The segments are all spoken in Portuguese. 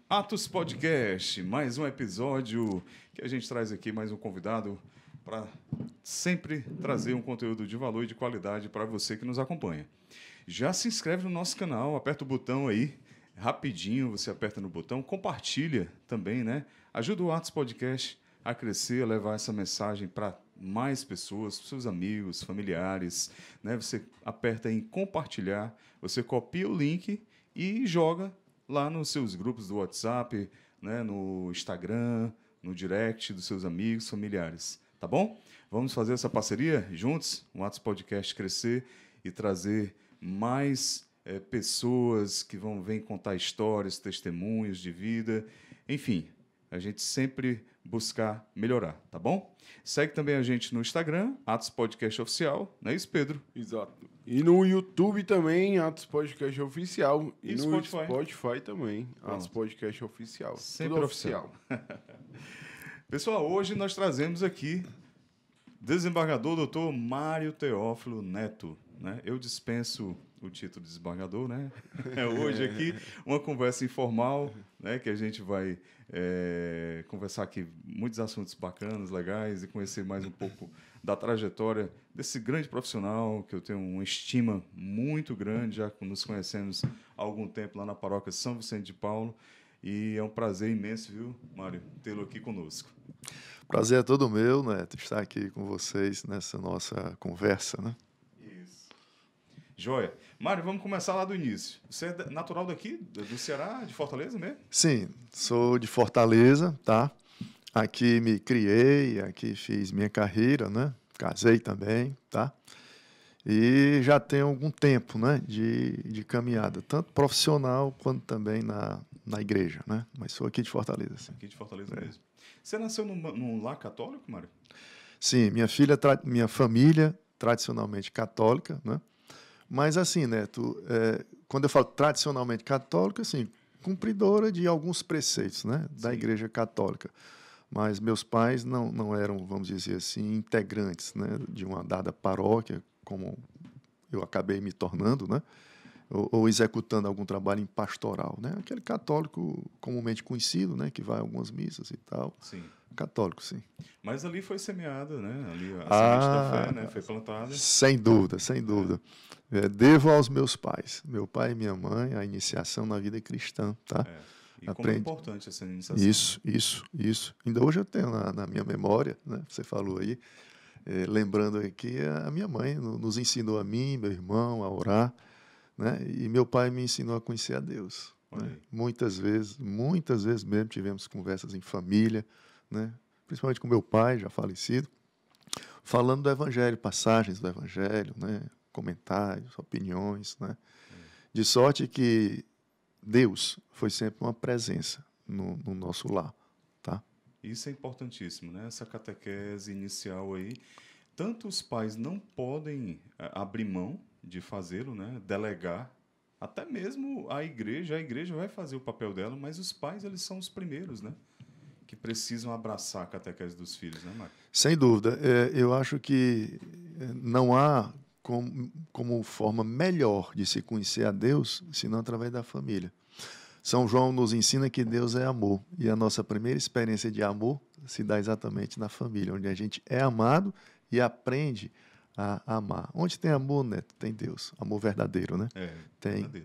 Atos Podcast, mais um episódio que a gente traz aqui mais um convidado para sempre trazer um conteúdo de valor e de qualidade para você que nos acompanha. Já se inscreve no nosso canal, aperta o botão aí, rapidinho você aperta no botão, compartilha também, né? Ajuda o Atos Podcast a crescer, a levar essa mensagem para mais pessoas, seus amigos, familiares, né? Você aperta em compartilhar, você copia o link e joga lá nos seus grupos do WhatsApp, né, no Instagram, no direct dos seus amigos, familiares, tá bom? Vamos fazer essa parceria juntos, o Atos Podcast crescer e trazer mais pessoas que vão vir contar histórias, testemunhos de vida, enfim, a gente sempre buscar melhorar, tá bom? Segue também a gente no Instagram, Atos Podcast Oficial, não é isso, Pedro? Exato. E no YouTube também, Atos Podcast Oficial. E no Spotify também, Pronto. Atos Podcast Oficial. Sempre Tudo oficial. Pessoal, hoje nós trazemos aqui desembargador Dr. Mário Teófilo Neto, né? Eu dispenso o título de desembargador, né? Hoje aqui uma conversa informal, né? Que a gente vai conversar aqui muitos assuntos bacanas, legais e conhecer mais um pouco da trajetória desse grande profissional que eu tenho uma estima muito grande, já nos conhecemos há algum tempo lá na paróquia São Vicente de Paulo e é um prazer imenso, viu, Mário, tê-lo aqui conosco. Prazer é todo meu, Neto, estar aqui com vocês nessa nossa conversa, né? Isso. Joia. Mário, vamos começar lá do início. Você é natural daqui, do Ceará, de Fortaleza mesmo? Sim, sou de Fortaleza, tá? Aqui me criei, aqui fiz minha carreira, né? Casei também, tá? E já tenho algum tempo, né? De caminhada, tanto profissional quanto também na igreja, né? Mas sou aqui de Fortaleza, sim. Aqui de Fortaleza mesmo. Você nasceu num lar católico, Mário? Sim, minha família tradicionalmente católica, né? Mas assim, Neto, quando eu falo tradicionalmente católica, assim, cumpridora de alguns preceitos, né, da Sim. Igreja Católica. Mas meus pais não eram, vamos dizer assim, integrantes, né, de uma dada paróquia, como eu acabei me tornando, né, ou executando algum trabalho em pastoral, né, aquele católico comumente conhecido, né, que vai a algumas missas e tal. Sim. Católico, sim. Mas ali foi semeada, né? Ali a semente da fé, né? Foi plantada. Sem dúvida, sem dúvida. Devo aos meus pais, meu pai e minha mãe, a iniciação na vida cristã, tá? E como é importante essa iniciação. Isso. Ainda hoje eu tenho na minha memória, né? Você falou aí, lembrando aqui, a minha mãe nos ensinou a mim, meu irmão, a orar, né? E meu pai me ensinou a conhecer a Deus. Né? Muitas vezes mesmo tivemos conversas em família, né? Principalmente com meu pai, já falecido, falando do Evangelho, passagens do Evangelho, né? Comentários, opiniões, né? De sorte que Deus foi sempre uma presença no nosso lar, tá? Isso é importantíssimo, né? Essa catequese inicial aí. Tanto os pais não podem abrir mão de fazê-lo, né? Delegar. Até mesmo a igreja vai fazer o papel dela, mas os pais, eles são os primeiros, né? Que precisam abraçar a catequese dos filhos, né, Mário? Sem dúvida. Eu acho que não há como forma melhor de se conhecer a Deus, senão através da família. São João nos ensina que Deus é amor, e a nossa primeira experiência de amor se dá exatamente na família, onde a gente é amado e aprende a amar. Onde tem amor, Neto, tem Deus. Amor verdadeiro, né?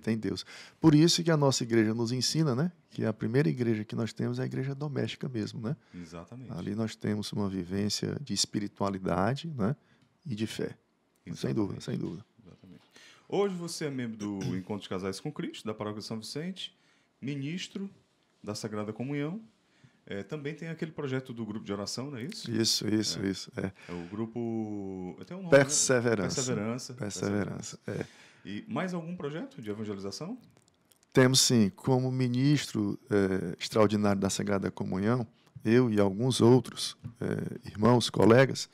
Tem Deus. Por isso que a nossa igreja nos ensina, né? Que a primeira igreja que nós temos é a igreja doméstica mesmo, né? Exatamente. Ali nós temos uma vivência de espiritualidade, né? E de fé. Sem dúvida. Exatamente. Hoje você é membro do Encontro de Casais com Cristo, da Paróquia São Vicente, ministro da Sagrada Comunhão. Também tem aquele projeto do grupo de oração, não é isso? Isso. É o grupo... Tem um nome, Perseverança. Né? Perseverança. E mais algum projeto de evangelização? Temos, sim. Como ministro extraordinário da Sagrada Comunhão, eu e alguns outros irmãos, colegas,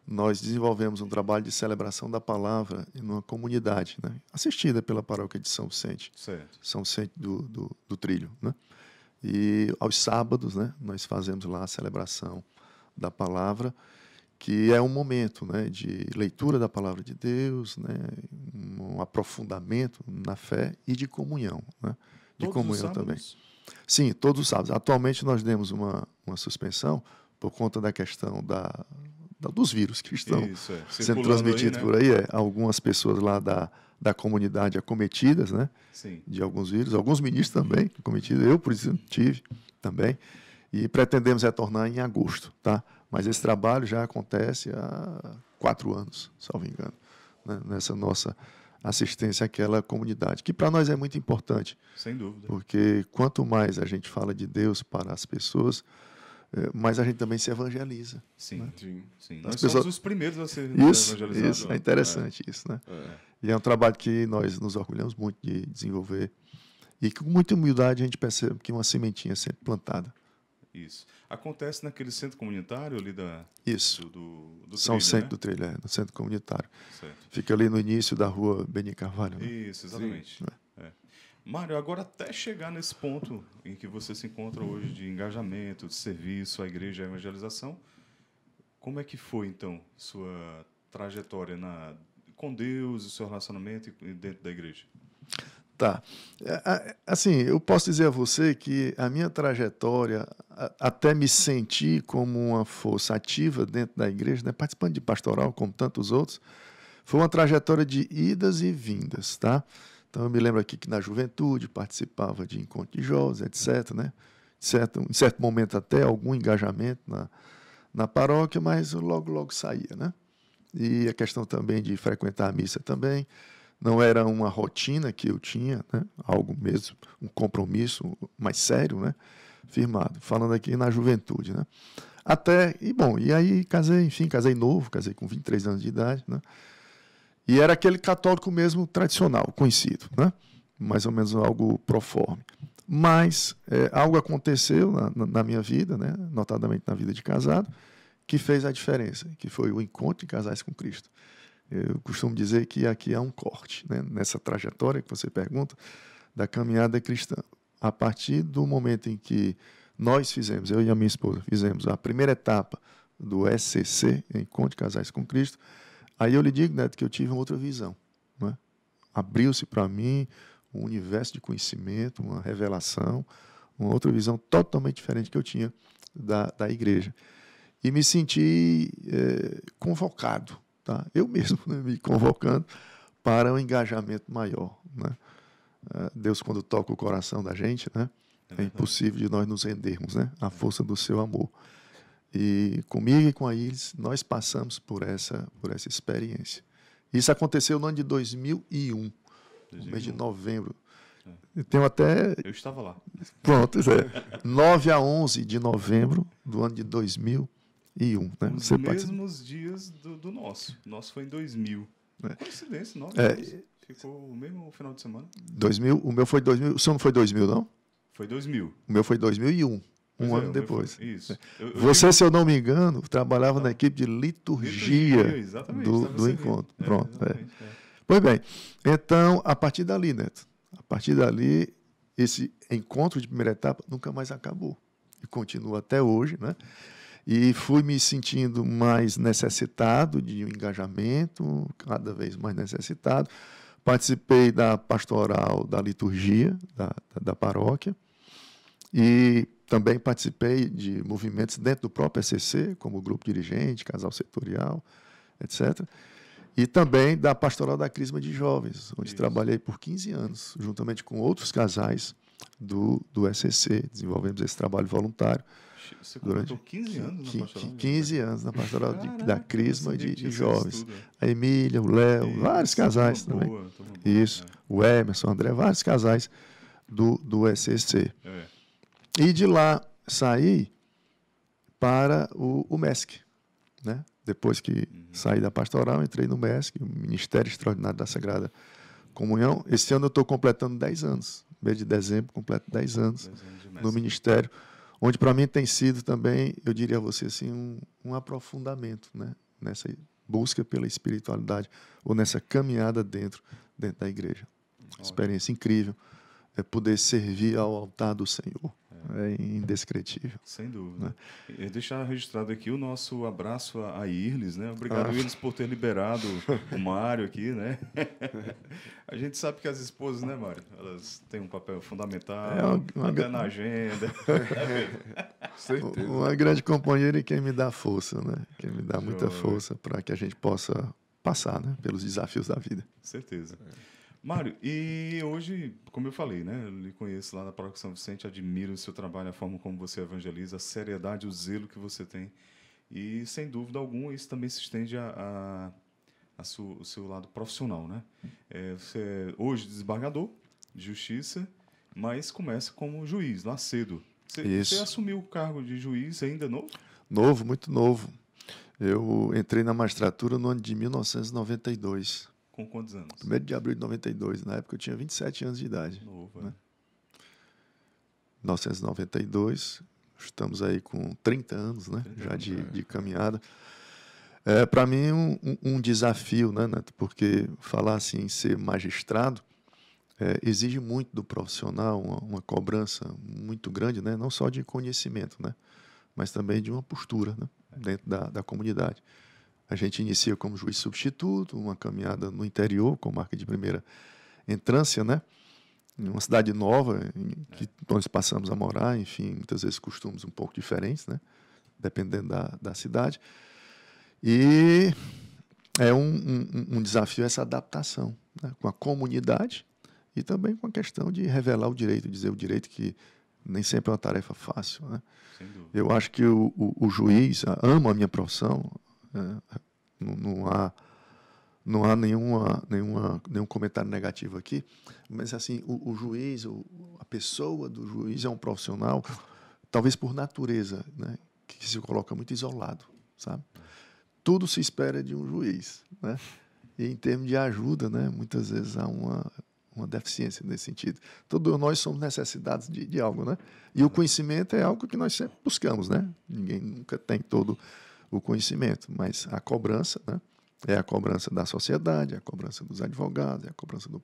nós desenvolvemos um trabalho de celebração da palavra em uma comunidade, né? Assistida pela paróquia de São Vicente. Certo. São Vicente do Trilho, né? E aos sábados, né, nós fazemos lá a celebração da palavra, que é um momento, né, de leitura da palavra de Deus, né, um aprofundamento na fé e de comunhão, né? De Todos comunhão os também. sábados? Sim, todos os sábados. Atualmente nós demos uma suspensão por conta da questão dos vírus que estão Isso, sendo circulando transmitidos aí, né? por aí. Algumas pessoas lá da comunidade acometidas, né, Sim. de alguns vírus, alguns ministros também acometidos. Eu, por exemplo, tive também. E pretendemos retornar em agosto, tá? Mas esse trabalho já acontece há 4 anos, salvo engano, né, nessa nossa assistência àquela comunidade, que para nós é muito importante. Sem dúvida. Porque quanto mais a gente fala de Deus para as pessoas, mais a gente também se evangeliza. Sim, Sim. sim. As Nós pessoas... somos os primeiros a ser Isso, evangelizados. isso, é interessante isso, né? E é um trabalho que nós nos orgulhamos muito de desenvolver e que com muita humildade a gente percebe que uma sementinha é sempre plantada. Isso. Acontece naquele centro comunitário ali Isso. do São trilho, Centro né? do Trilho, no centro comunitário. Certo. Fica ali no início da rua Beni Carvalho. Né? Isso, exatamente. É. Mário, agora até chegar nesse ponto em que você se encontra hoje de engajamento, de serviço à igreja e à evangelização, como é que foi, então, sua trajetória com Deus, o seu relacionamento dentro da igreja? Tá. Assim, eu posso dizer a você que a minha trajetória, até me sentir como uma força ativa dentro da igreja, né, participando de pastoral, como tantos outros, foi uma trajetória de idas e vindas, tá? Então, eu me lembro aqui que na juventude participava de encontro de jovens, etc., né? Em certo momento até algum engajamento na paróquia, mas logo saía, né? E a questão também de frequentar a missa também. Não era uma rotina que eu tinha, né? Algo mesmo, um compromisso mais sério, né? Firmado. Falando aqui na juventude, né? E aí casei novo, casei com 23 anos de idade, né? E era aquele católico mesmo tradicional, conhecido, né? Mais ou menos algo proforme. Mas algo aconteceu na minha vida, né? Notadamente na vida de casado, que fez a diferença, que foi o encontro de casais com Cristo. Eu costumo dizer que aqui há um corte, né? Nessa trajetória que você pergunta, da caminhada cristã. A partir do momento em que eu e a minha esposa, fizemos a primeira etapa do SCC, Encontro de Casais com Cristo, aí eu lhe digo, Neto, que eu tive uma outra visão. Né? Abriu-se para mim um universo de conhecimento, uma revelação, uma outra visão totalmente diferente que eu tinha da igreja. E me senti convocado, tá? Eu mesmo, né, me convocando para um engajamento maior. Né? Deus, quando toca o coração da gente, né, é impossível de nós nos rendermos, né, à força do seu amor. E comigo e com a Iris, nós passamos por essa experiência. Isso aconteceu no ano de 2001, no mês de novembro. Eu estava lá. Pronto, 9 a 11 de novembro do ano de 2001. Né? Os mesmos dias do nosso. O nosso foi em 2000. Coincidência, 9 anos. Ficou o mesmo final de semana. 2000, o meu foi 2000. O seu não foi 2000, não? Foi 2000. O meu foi 2001. Um ano depois. Foi, isso. Você, se eu não me engano, trabalhava na equipe de liturgia do encontro. Pronto. Pois bem, então, a partir dali, Neto, esse encontro de primeira etapa nunca mais acabou. E continua até hoje, né? E fui me sentindo mais necessitado de um engajamento, cada vez mais necessitado. Participei da pastoral da liturgia da paróquia e também participei de movimentos dentro do próprio SCC, como grupo dirigente, casal setorial, etc. E também da pastoral da Crisma de Jovens, onde trabalhei por 15 anos, juntamente com outros casais do SCC. Desenvolvemos esse trabalho voluntário. Você completou 15 anos na pastoral? 15 anos na pastoral da Crisma de Jovens. A Emília, o Léo, vários casais também. Isso, o Emerson, o André, vários casais do SCC. E de lá saí para o MESC. Né? Depois que saí da pastoral, entrei no MESC, o Ministério Extraordinário da Sagrada Comunhão. Esse ano eu estou completando 10 anos. No mês de dezembro, completo 10 anos no Ministério, onde para mim tem sido também, eu diria a você assim, um aprofundamento, né? Nessa busca pela espiritualidade ou nessa caminhada dentro da igreja. Experiência incrível. poder servir ao altar do Senhor. É indescritível. Sem dúvida. E deixar registrado aqui o nosso abraço a Irles, né? Obrigado, Irles, por ter liberado o Mário aqui, né? A gente sabe que as esposas, né, Mário? Elas têm um papel fundamental, até na agenda. Certeza. Uma grande companheira e quem me dá força, né? Quem me dá muita força para que a gente possa passar, né, pelos desafios da vida. Certeza. Mário, e hoje, como eu falei, né, eu lhe conheço lá na Paróquia São Vicente, admiro o seu trabalho, a forma como você evangeliza, a seriedade, o zelo que você tem. E, sem dúvida alguma, isso também se estende o seu lado profissional, né? Você é hoje desembargador de justiça, mas começa como juiz, lá cedo. Você assumiu o cargo de juiz ainda novo? Novo, muito novo. Eu entrei na magistratura no ano de 1992. Com quantos anos? 1º de abril de 92. Na época eu tinha 27 anos de idade. Novo, né? 1992, estamos aí com 30 anos, né? 30 já de caminhada. Para mim, um desafio, né, Neto? Porque falar assim em ser magistrado exige muito do profissional, uma cobrança muito grande, né? Não só de conhecimento, né? Mas também de uma postura, né? Dentro da comunidade. A gente inicia como juiz substituto, uma caminhada no interior, com marca de primeira entrância, né? Em uma cidade nova, que nós passamos a morar, enfim, muitas vezes costumes um pouco diferentes, né? Dependendo da cidade. E é um desafio essa adaptação, né? Com a comunidade e também com a questão de revelar o direito, dizer o direito, que nem sempre é uma tarefa fácil, né? Sem dúvida. Eu acho que o juiz ama a minha profissão. Não há nenhum comentário negativo aqui, mas assim, o juiz, a pessoa do juiz é um profissional, talvez por natureza, né, que se coloca muito isolado, sabe? Tudo se espera de um juiz, né? E em termos de ajuda, né, muitas vezes há uma deficiência nesse sentido. Todos nós somos necessitados de algo, né? E o conhecimento é algo que nós sempre buscamos, né? Ninguém nunca tem todo o conhecimento, mas a cobrança, né, é a cobrança da sociedade, é a cobrança dos advogados, é a cobrança do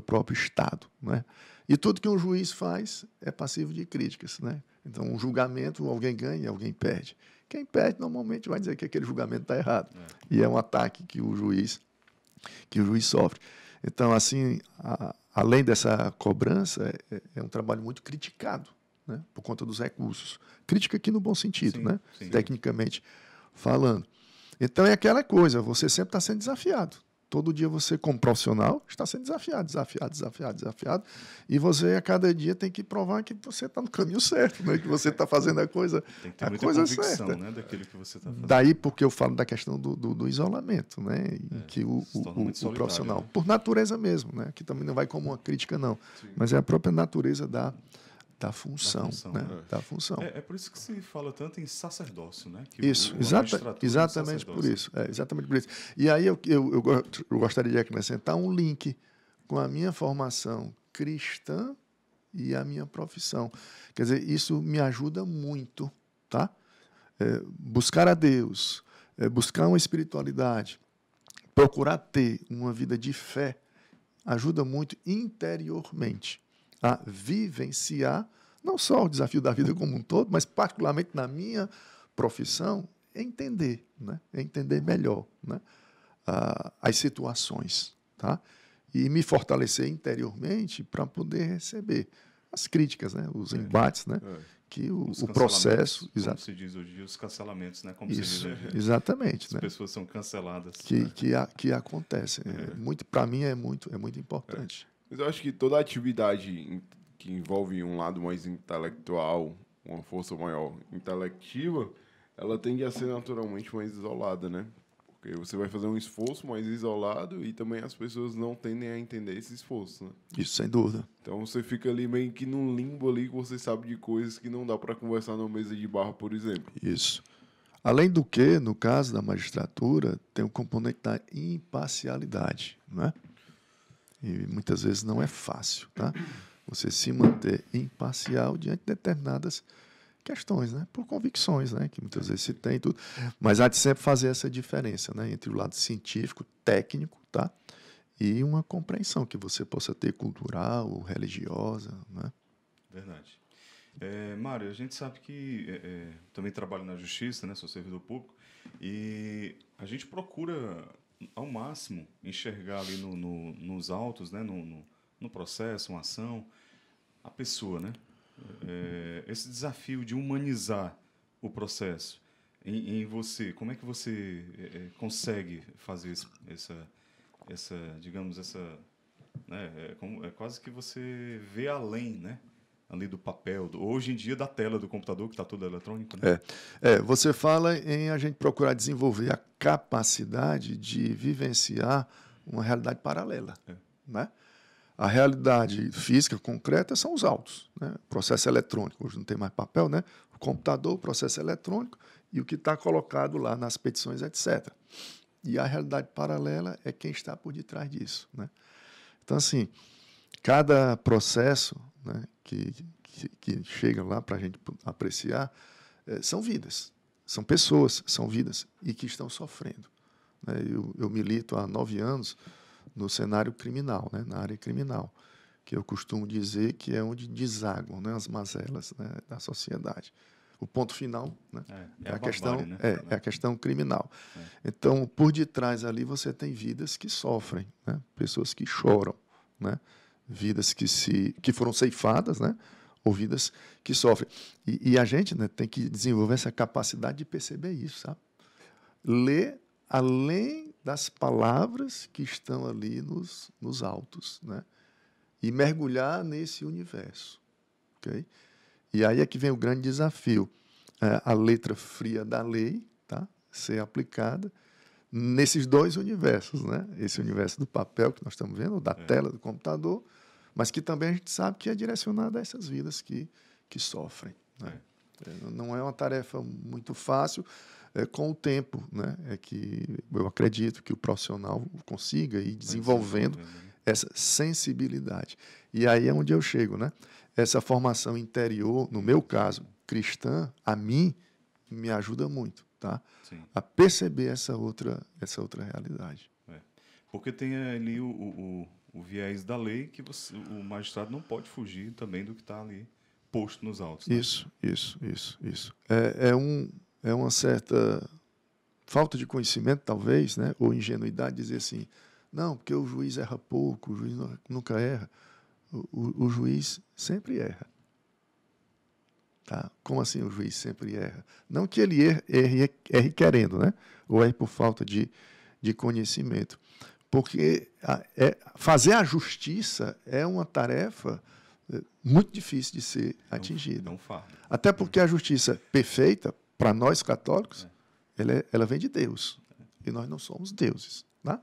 próprio Estado, né? E tudo que um juiz faz é passivo de críticas, né? Então, um julgamento, alguém ganha e alguém perde. Quem perde, normalmente, vai dizer que aquele julgamento está errado. E é um ataque que o juiz sofre. Então, assim, além dessa cobrança, é um trabalho muito criticado, né, por conta dos recursos. Crítica aqui no bom sentido, né? Sim. Tecnicamente falando. Então é aquela coisa, você sempre está sendo desafiado. Todo dia você, como profissional, está sendo desafiado. E você, a cada dia, tem que provar que você está no caminho certo, né? Que você está fazendo a coisa certa. Tem que ter muita convicção, né, daquilo que você está fazendo. Daí porque eu falo da questão do isolamento, né? Em que o profissional, né? Por natureza mesmo, né? Que também não vai como uma crítica, não. Sim. Mas é a própria natureza da função, né? Da função. É por isso que se fala tanto em sacerdócio, né? Que isso, exatamente por isso. Exatamente por isso. E aí eu gostaria de acrescentar um link com a minha formação cristã e a minha profissão. Quer dizer, isso me ajuda muito, tá? Buscar a Deus, buscar uma espiritualidade, procurar ter uma vida de fé, ajuda muito interiormente a vivenciar não só o desafio da vida como um todo, mas particularmente na minha profissão, entender, né? Entender melhor, né, as situações, tá? E me fortalecer interiormente para poder receber as críticas, né? Os embates, né? Que o processo... Como se diz hoje, os cancelamentos, né? Como isso, se diz hoje. Exatamente. As né? pessoas são canceladas. Que acontecem. Para mim é muito importante. Mas eu acho que toda atividade que envolve um lado mais intelectual, uma força maior intelectiva, ela tende a ser naturalmente mais isolada, né? Porque você vai fazer um esforço mais isolado e também as pessoas não tendem a entender esse esforço, né? Isso, sem dúvida. Então você fica ali meio que num limbo ali que você sabe de coisas que não dá para conversar numa mesa de bar, por exemplo. Isso. Além do que, no caso da magistratura, tem o componente da imparcialidade, né? E muitas vezes não é fácil, tá? Você se manter imparcial diante de determinadas questões, né? Por convicções, né? Que muitas vezes se tem tudo. Mas há de sempre fazer essa diferença, né? Entre o lado científico, técnico, tá? e uma compreensão que você possa ter cultural, religiosa, né? Verdade. Mário, a gente sabe que também trabalho na justiça, né? Sou servidor público, e a gente procura, ao máximo, enxergar ali nos autos, né? No processo, uma ação, a pessoa, né? Esse desafio de humanizar o processo em você, como é que você consegue fazer digamos, né? É quase que você vê além, né? Ali do papel, hoje em dia da tela do computador, que está tudo eletrônico, né? Você fala em a gente procurar desenvolver a capacidade de vivenciar uma realidade paralela, né? A realidade física concreta são os autos, né? O processo eletrônico, hoje não tem mais papel, né? O computador, o processo eletrônico e o que está colocado lá nas petições, etc. E a realidade paralela é quem está por detrás disso, né? Então, assim, cada processo, né, que chega lá para a gente apreciar são vidas, são pessoas, são vidas e que estão sofrendo, né? Eu milito há 9 anos no cenário criminal, né, na área criminal, que eu costumo dizer que é onde desaguam, né, as mazelas, né, da sociedade. O ponto final, né, é a questão, barbárie, né? é a questão criminal. Então, por detrás ali você tem vidas que sofrem, né, pessoas que choram, né, vidas que foram ceifadas, né, ou vidas que sofrem. E a gente, né, tem que desenvolver essa capacidade de perceber isso, sabe? Ler além das palavras que estão ali nos autos, né? E mergulhar nesse universo. Okay? E aí é que vem o grande desafio. A letra fria da lei, tá? Ser aplicada nesses dois universos, né? Esse universo do papel que nós estamos vendo, da tela do computador, mas que também a gente sabe que é direcionado a essas vidas que sofrem, né? Não é uma tarefa muito fácil. Com o tempo, né, é que eu acredito que o profissional consiga ir desenvolvendo essa sensibilidade. E aí é onde eu chego, né? Essa formação interior, no meu caso, cristã, a mim, me ajuda muito, tá? A perceber essa outra realidade. Porque tem ali o viés da lei que o magistrado não pode fugir também do que está ali posto nos autos. Né? Isso. É uma certa falta de conhecimento, talvez, né? Ou ingenuidade, dizer assim, não, porque o juiz erra pouco, o juiz nunca erra. O juiz sempre erra. Tá? Como assim o juiz sempre erra? Não que ele erre querendo, né? Ou erre por falta de conhecimento. Porque fazer a justiça é uma tarefa muito difícil de ser atingida. É um fardo. Até porque a justiça perfeita, para nós católicos, ela vem de Deus. E nós não somos deuses. Né?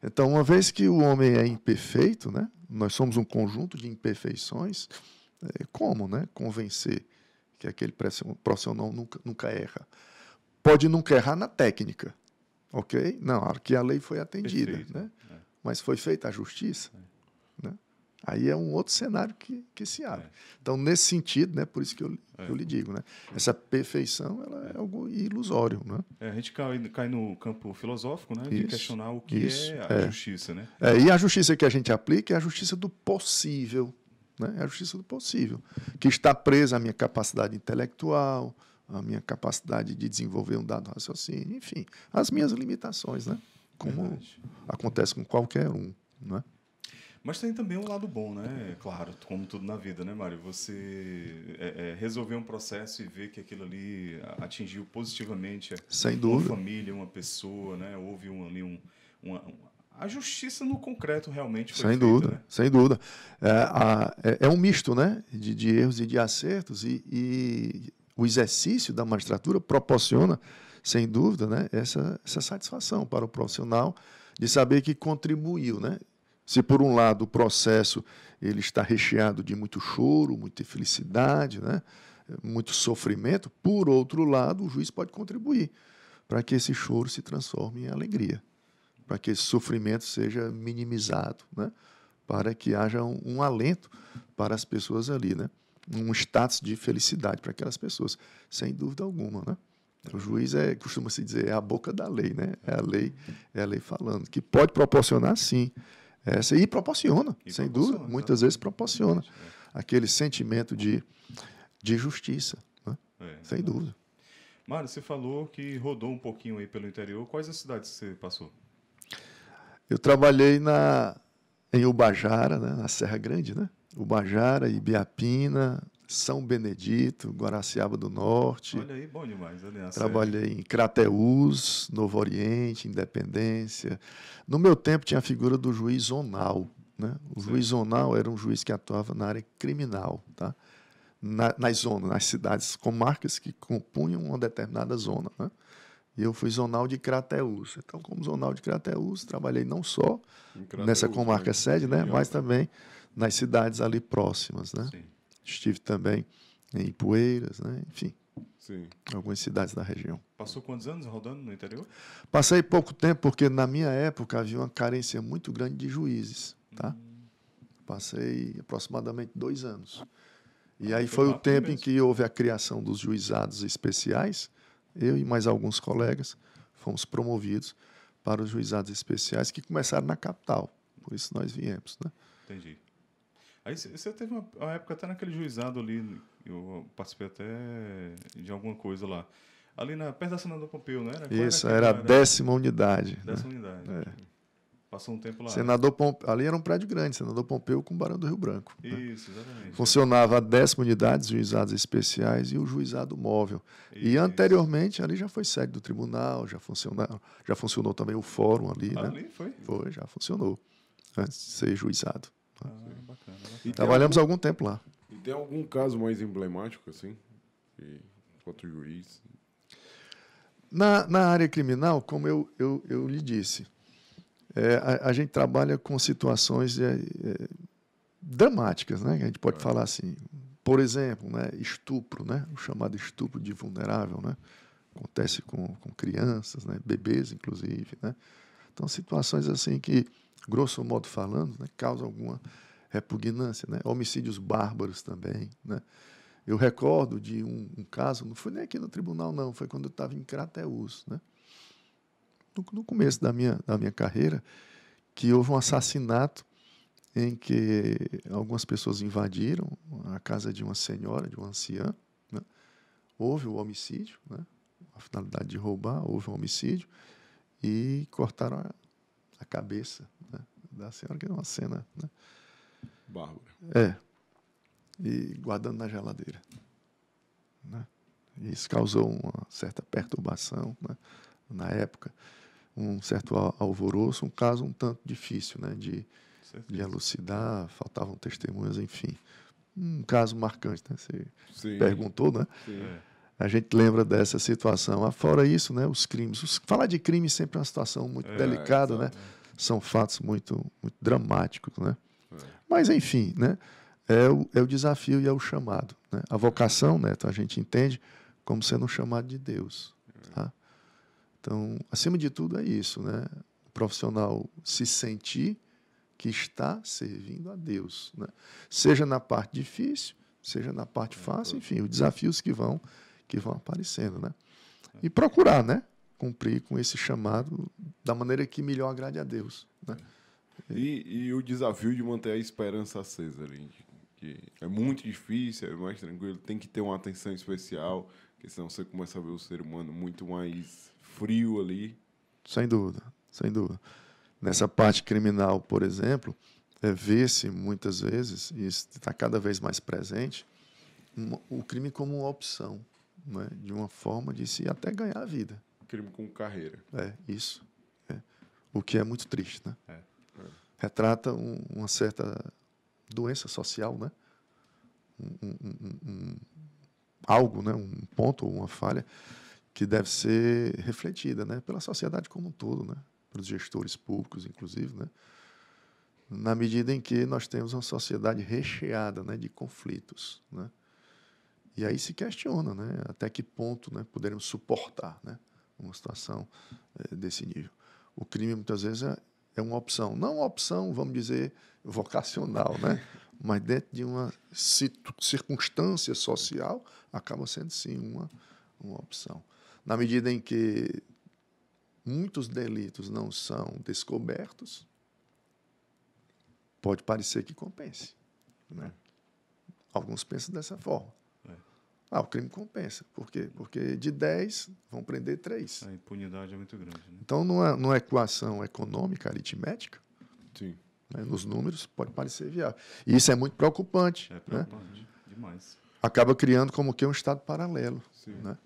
Então, uma vez que o homem é imperfeito, né, nós somos um conjunto de imperfeições, como, né, convencer que aquele profissional nunca erra? Pode nunca errar na técnica, ok? Não, que a lei foi atendida, perfeito, né? Mas foi feita a justiça. Né? Aí é um outro cenário que se abre. Então, nesse sentido, né, por isso que eu lhe digo, né, essa perfeição ela é algo ilusório. Né? A gente cai no campo filosófico, né, de questionar o que é a justiça. Né? E a justiça que a gente aplica é a justiça do possível. Né? É a justiça do possível, que está presa à minha capacidade intelectual, à minha capacidade de desenvolver um dado raciocínio, enfim, as minhas limitações, né? Como acontece com qualquer um. Né? Mas tem também um lado bom, né? Claro, como tudo na vida, né, Mário? Você resolver um processo e ver que aquilo ali atingiu positivamente sem dúvida. uma família, uma pessoa, né? Houve a justiça no concreto realmente foi feita, dúvida, né? Sem dúvida. É um misto, né, de erros e de acertos, e o exercício da magistratura proporciona, sem dúvida, né, essa satisfação para o profissional de saber que contribuiu. Né? Se, por um lado, o processo ele está recheado de muito choro, muita infelicidade, né, muito sofrimento, por outro lado, o juiz pode contribuir para que esse choro se transforme em alegria, para que esse sofrimento seja minimizado, né? Para que haja um alento para as pessoas ali, né? Um status de felicidade para aquelas pessoas, sem dúvida alguma. Né? O juiz costuma-se dizer, é a boca da lei, né? É a lei falando, que pode proporcionar, sim. E proporciona, sem dúvida, muitas vezes proporciona aquele sentimento de justiça, né? Sem dúvida. Mário, você falou que rodou um pouquinho aí pelo interior. Quais as cidades você passou? Eu trabalhei em Ubajara, né? Na Serra Grande, né? Ubajara, Ibiapina, São Benedito, Guaraciaba do Norte. Olha aí, bom demais. Trabalhei em Crateús, Novo Oriente, Independência. No meu tempo tinha a figura do juiz zonal, né? O juiz zonal era um juiz que atuava na área criminal, tá? Nas zonas, nas cidades, comarcas que compunham uma determinada zona, né? E eu fui zonal de Crateús. Então, como zonal de Crateús, trabalhei não só nessa comarca sede, né? Mas também nas cidades ali próximas, né? Sim. Estive também em Ipueiras, né? Enfim. Sim. Algumas cidades da região. Passou quantos anos rodando no interior? Passei pouco tempo, porque na minha época havia uma carência muito grande de juízes, tá? Passei aproximadamente 2 anos. E aí foi o tempo em que houve a criação dos juizados especiais. Eu e mais alguns colegas fomos promovidos para os juizados especiais que começaram na capital. Por isso nós viemos, né? Entendi. Aí você teve uma época até naquele juizado ali, eu participei até de alguma coisa lá. Ali perto da Senador Pompeu, não era? Isso, era a 10ª unidade. 10ª unidade. Passou um tempo lá. Senador Pompeu, ali era um prédio grande, Senador Pompeu com Barão do Rio Branco. Isso, exatamente. Funcionava a 10ª unidade, os juizados especiais e o juizado móvel. Isso. E anteriormente ali já foi sede do tribunal, já funcionou também o fórum ali, né? Ali foi? Foi, já funcionou, antes de ser juizado. Bacana. Trabalhamos algum tempo lá. E tem algum caso mais emblemático, assim, quanto juiz? Na área criminal, como eu lhe disse, a gente trabalha com situações dramáticas, né? A gente pode falar assim. Por exemplo, né? Estupro, né? O chamado estupro de vulnerável, né? Acontece com crianças, né? Bebês, inclusive, né? Então, situações assim que, grosso modo falando, né? Causam alguma repugnância, né? Homicídios bárbaros também, né? Eu recordo de um caso, não foi nem aqui no tribunal, não, foi quando eu estava em Crateús, né? No começo da minha carreira, que houve um assassinato em que algumas pessoas invadiram a casa de uma senhora, de uma anciã, né? Houve o homicídio, né? A finalidade de roubar, houve um homicídio e cortaram a cabeça, né? Da senhora, que era uma cena, né? Bárbara. E guardando na geladeira, né? Isso causou uma certa perturbação, né? Na época, um certo alvoroço, um caso um tanto difícil, né? De elucidar, faltavam testemunhas, enfim. Um caso marcante, né? Você perguntou, né? Sim. A gente lembra dessa situação. Fora isso, né? Os crimes. Falar de crime sempre é uma situação muito delicada, né? São fatos muito, muito dramáticos, né? Mas, enfim, né? É o desafio e é o chamado, né? A vocação, Neto, a gente entende como sendo um chamado de Deus, tá? Então, acima de tudo é isso, né? O profissional se sentir que está servindo a Deus, né? Seja na parte difícil, seja na parte fácil, enfim, os desafios que vão aparecendo, né? E procurar, né? Cumprir com esse chamado da maneira que melhor agrade a Deus, né? E o desafio de manter a esperança acesa ali, que é muito difícil, é mais tranquilo, tem que ter uma atenção especial, porque senão você começa a ver o ser humano muito mais frio ali. Sem dúvida, sem dúvida. Nessa parte criminal, por exemplo, vê-se muitas vezes, e isso está cada vez mais presente, o crime como uma opção, né? De uma forma de se até ganhar a vida. Crime com carreira. Isso. O que é muito triste, né? Retrata uma certa doença social, né? Algo, né? Um ponto ou uma falha que deve ser refletida, né? Pela sociedade como um todo, né? Pelos gestores públicos, inclusive, né? Na medida em que nós temos uma sociedade recheada, né? De conflitos, né? E aí se questiona, né? Até que ponto, né? Poderemos suportar, né? Uma situação desse nível. O crime, muitas vezes, é uma opção. Não uma opção, vamos dizer, vocacional, né? Mas dentro de uma circunstância social, acaba sendo, sim, uma opção. Na medida em que muitos delitos não são descobertos, pode parecer que compense, né? Alguns pensam dessa forma. O crime compensa. Por quê? Porque de 10 vão prender 3. A impunidade é muito grande. Né? Então, numa equação econômica, aritmética, Sim. né, nos números, pode parecer viável. E isso é muito preocupante. É preocupante, demais. Acaba criando como que um estado paralelo. Sim. Né?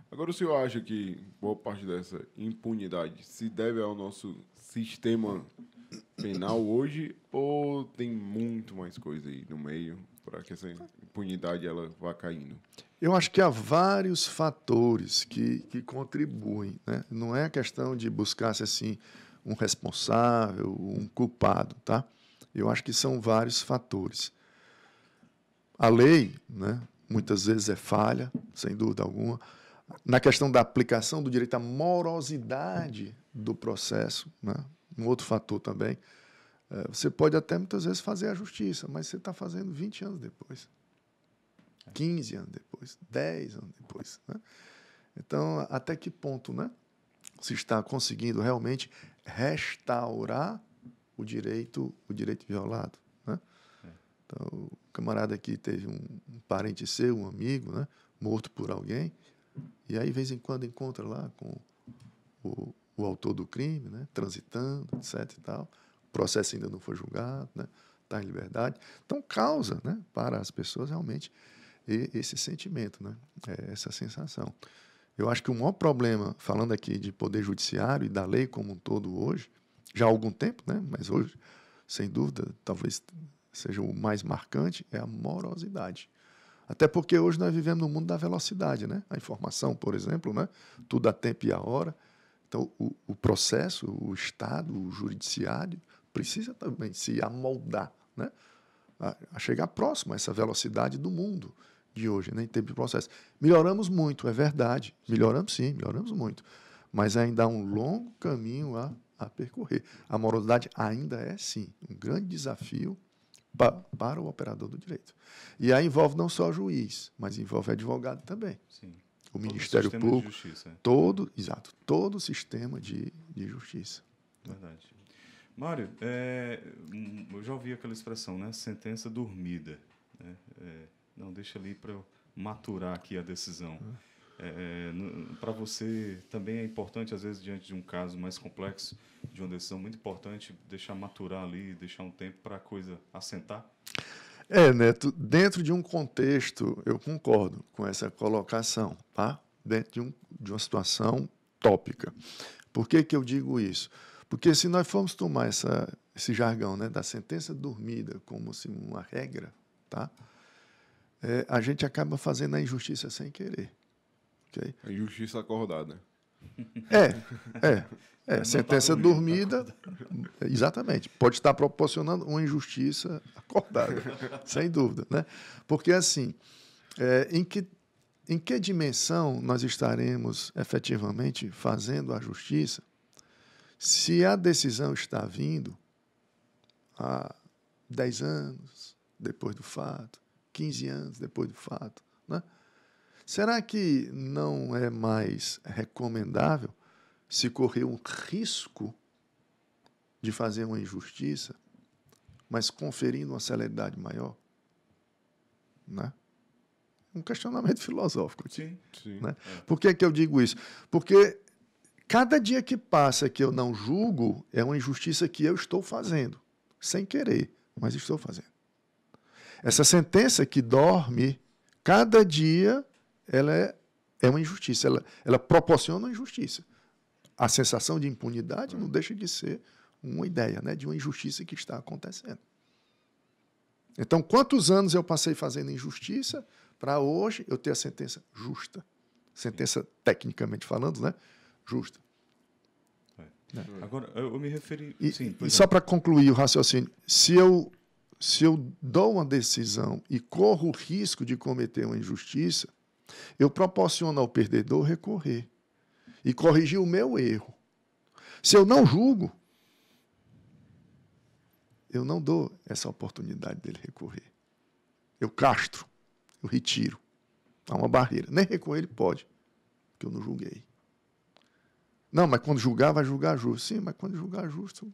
Agora, o senhor acha que boa parte dessa impunidade se deve ao nosso sistema penal hoje ou tem muito mais coisa aí no meio para que essa impunidade ela vá caindo? Eu acho que há vários fatores que contribuem. Né? Não é questão de buscar-se assim, um responsável, um culpado. Tá? Eu acho que são vários fatores. A lei, né, muitas vezes é falha, sem dúvida alguma. Na questão da aplicação do direito à morosidade do processo, né, um outro fator também, você pode até muitas vezes fazer a justiça, mas você está fazendo 20 anos depois, 15 anos depois, 10 anos depois. Né? Então, até que ponto, né, se está conseguindo realmente restaurar o direito violado? Né? Então, o camarada aqui teve um parente seu, um amigo, né, morto por alguém, e aí, de vez em quando, encontra lá com o autor do crime, né, transitando, etc. E tal. O processo ainda não foi julgado, né, está em liberdade. Então, causa, né, para as pessoas realmente esse sentimento, né, essa sensação. Eu acho que o maior problema, falando aqui de poder judiciário e da lei como um todo hoje, já há algum tempo, né, mas hoje, sem dúvida, talvez seja o mais marcante, é a morosidade. Até porque hoje nós vivemos no mundo da velocidade, né? A informação, por exemplo, né? Tudo a tempo e a hora. Então, o processo, o Estado, o judiciário, precisa também se amoldar, né? A chegar próximo a essa velocidade do mundo de hoje, né? Em tempo de processo. Melhoramos muito, é verdade. Melhoramos sim, melhoramos muito. Mas ainda há um longo caminho a percorrer. A morosidade ainda é, sim, um grande desafio para o operador do direito. E aí envolve não só o juiz, mas envolve advogado também. Sim. O Ministério Público, todo o sistema de justiça. Verdade. Mário, eu já ouvi aquela expressão, né? Sentença dormida. Né? Não, deixa ali para eu maturar aqui a decisão. Para você também é importante, às vezes, diante de um caso mais complexo, de uma decisão muito importante, deixar maturar ali, deixar um tempo para a coisa assentar? Neto, dentro de um contexto, eu concordo com essa colocação, tá? Dentro de uma situação tópica. Por que eu digo isso? Porque se nós formos tomar esse jargão, né, da sentença dormida como assim, uma regra, tá? A gente acaba fazendo a injustiça sem querer. Okay? A injustiça acordada. Sentença dormida, exatamente, pode estar proporcionando uma injustiça acordada, sem dúvida. Né? Porque, assim, em que dimensão nós estaremos efetivamente fazendo a justiça se a decisão está vindo há 10 anos depois do fato, 15 anos depois do fato, né? Será que não é mais recomendável se correr um risco de fazer uma injustiça, mas conferindo uma celeridade maior? Né? Um questionamento filosófico aqui. Sim. Né? Por que eu digo isso? Porque cada dia que passa que eu não julgo é uma injustiça que eu estou fazendo, sem querer, mas estou fazendo. Essa sentença que dorme, cada dia, ela é uma injustiça, ela proporciona uma injustiça. A sensação de impunidade não deixa de ser uma ideia, né, de uma injustiça que está acontecendo. Então, quantos anos eu passei fazendo injustiça para hoje eu ter a sentença justa? Sentença, tecnicamente falando, né, justa. Agora, eu me referi... E só para concluir o raciocínio, se eu dou uma decisão e corro o risco de cometer uma injustiça, eu proporciono ao perdedor recorrer e corrigir o meu erro. Se eu não julgo, eu não dou essa oportunidade dele recorrer. Eu castro, eu retiro. Há uma barreira. Nem recorrer ele pode. porque eu não julguei. Não, mas quando julgar, vai julgar justo. Sim, mas quando julgar justo,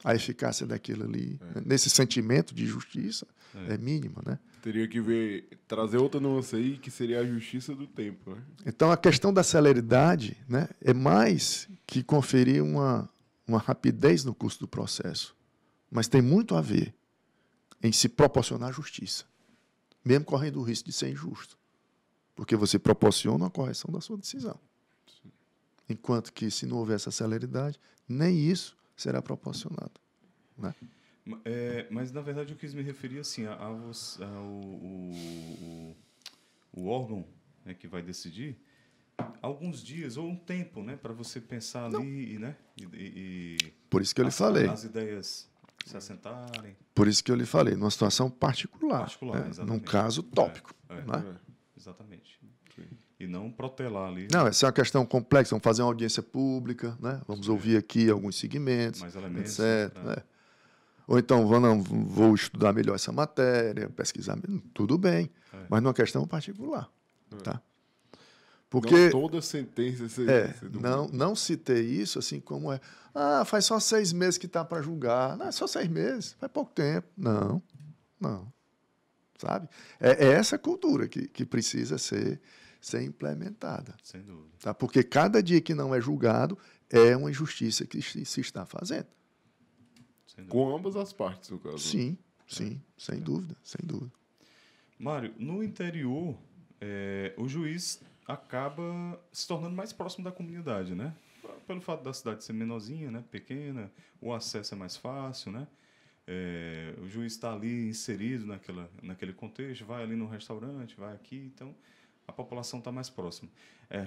a eficácia daquilo ali, nesse sentimento de justiça, é mínima, né? Teria que trazer outra nuance aí, que seria a justiça do tempo, né? Então, a questão da celeridade, né, é mais que conferir uma rapidez no curso do processo, mas tem muito a ver em se proporcionar justiça, mesmo correndo o risco de ser injusto, porque você proporciona a correção da sua decisão. Enquanto que, se não houver essa celeridade, nem isso será proporcionado, né? Mas, na verdade, eu quis me referir assim, o órgão, né, que vai decidir, alguns dias ou um tempo, né, para você pensar ali, né, e por isso que eu lhe falei. As ideias se assentarem. Por isso que eu lhe falei, numa situação particular, exatamente. num caso tópico. Né? Exatamente. Sim. E não protelar ali. Não, essa é uma questão complexa. Vamos fazer uma audiência pública, né? Vamos ouvir aqui alguns segmentos, mais elementos, etc. Né? Ou então, vou estudar melhor essa matéria, pesquisar, tudo bem, mas numa questão particular. Tá? Porque não toda sentença não citei isso assim como faz só 6 meses que está para julgar. Não, é só 6 meses, faz pouco tempo. Não. Sabe? É essa cultura que precisa ser implementada. Sem dúvida. Tá? Porque cada dia que não é julgado é uma injustiça que se está fazendo. Com ambas as partes, no caso. Sim, sem dúvida. Mário, no interior, o juiz acaba se tornando mais próximo da comunidade, né? Pelo fato da cidade ser menorzinha, né? Pequena, o acesso é mais fácil, né? O juiz está ali inserido naquele contexto, vai ali no restaurante, vai aqui, então a população está mais próxima.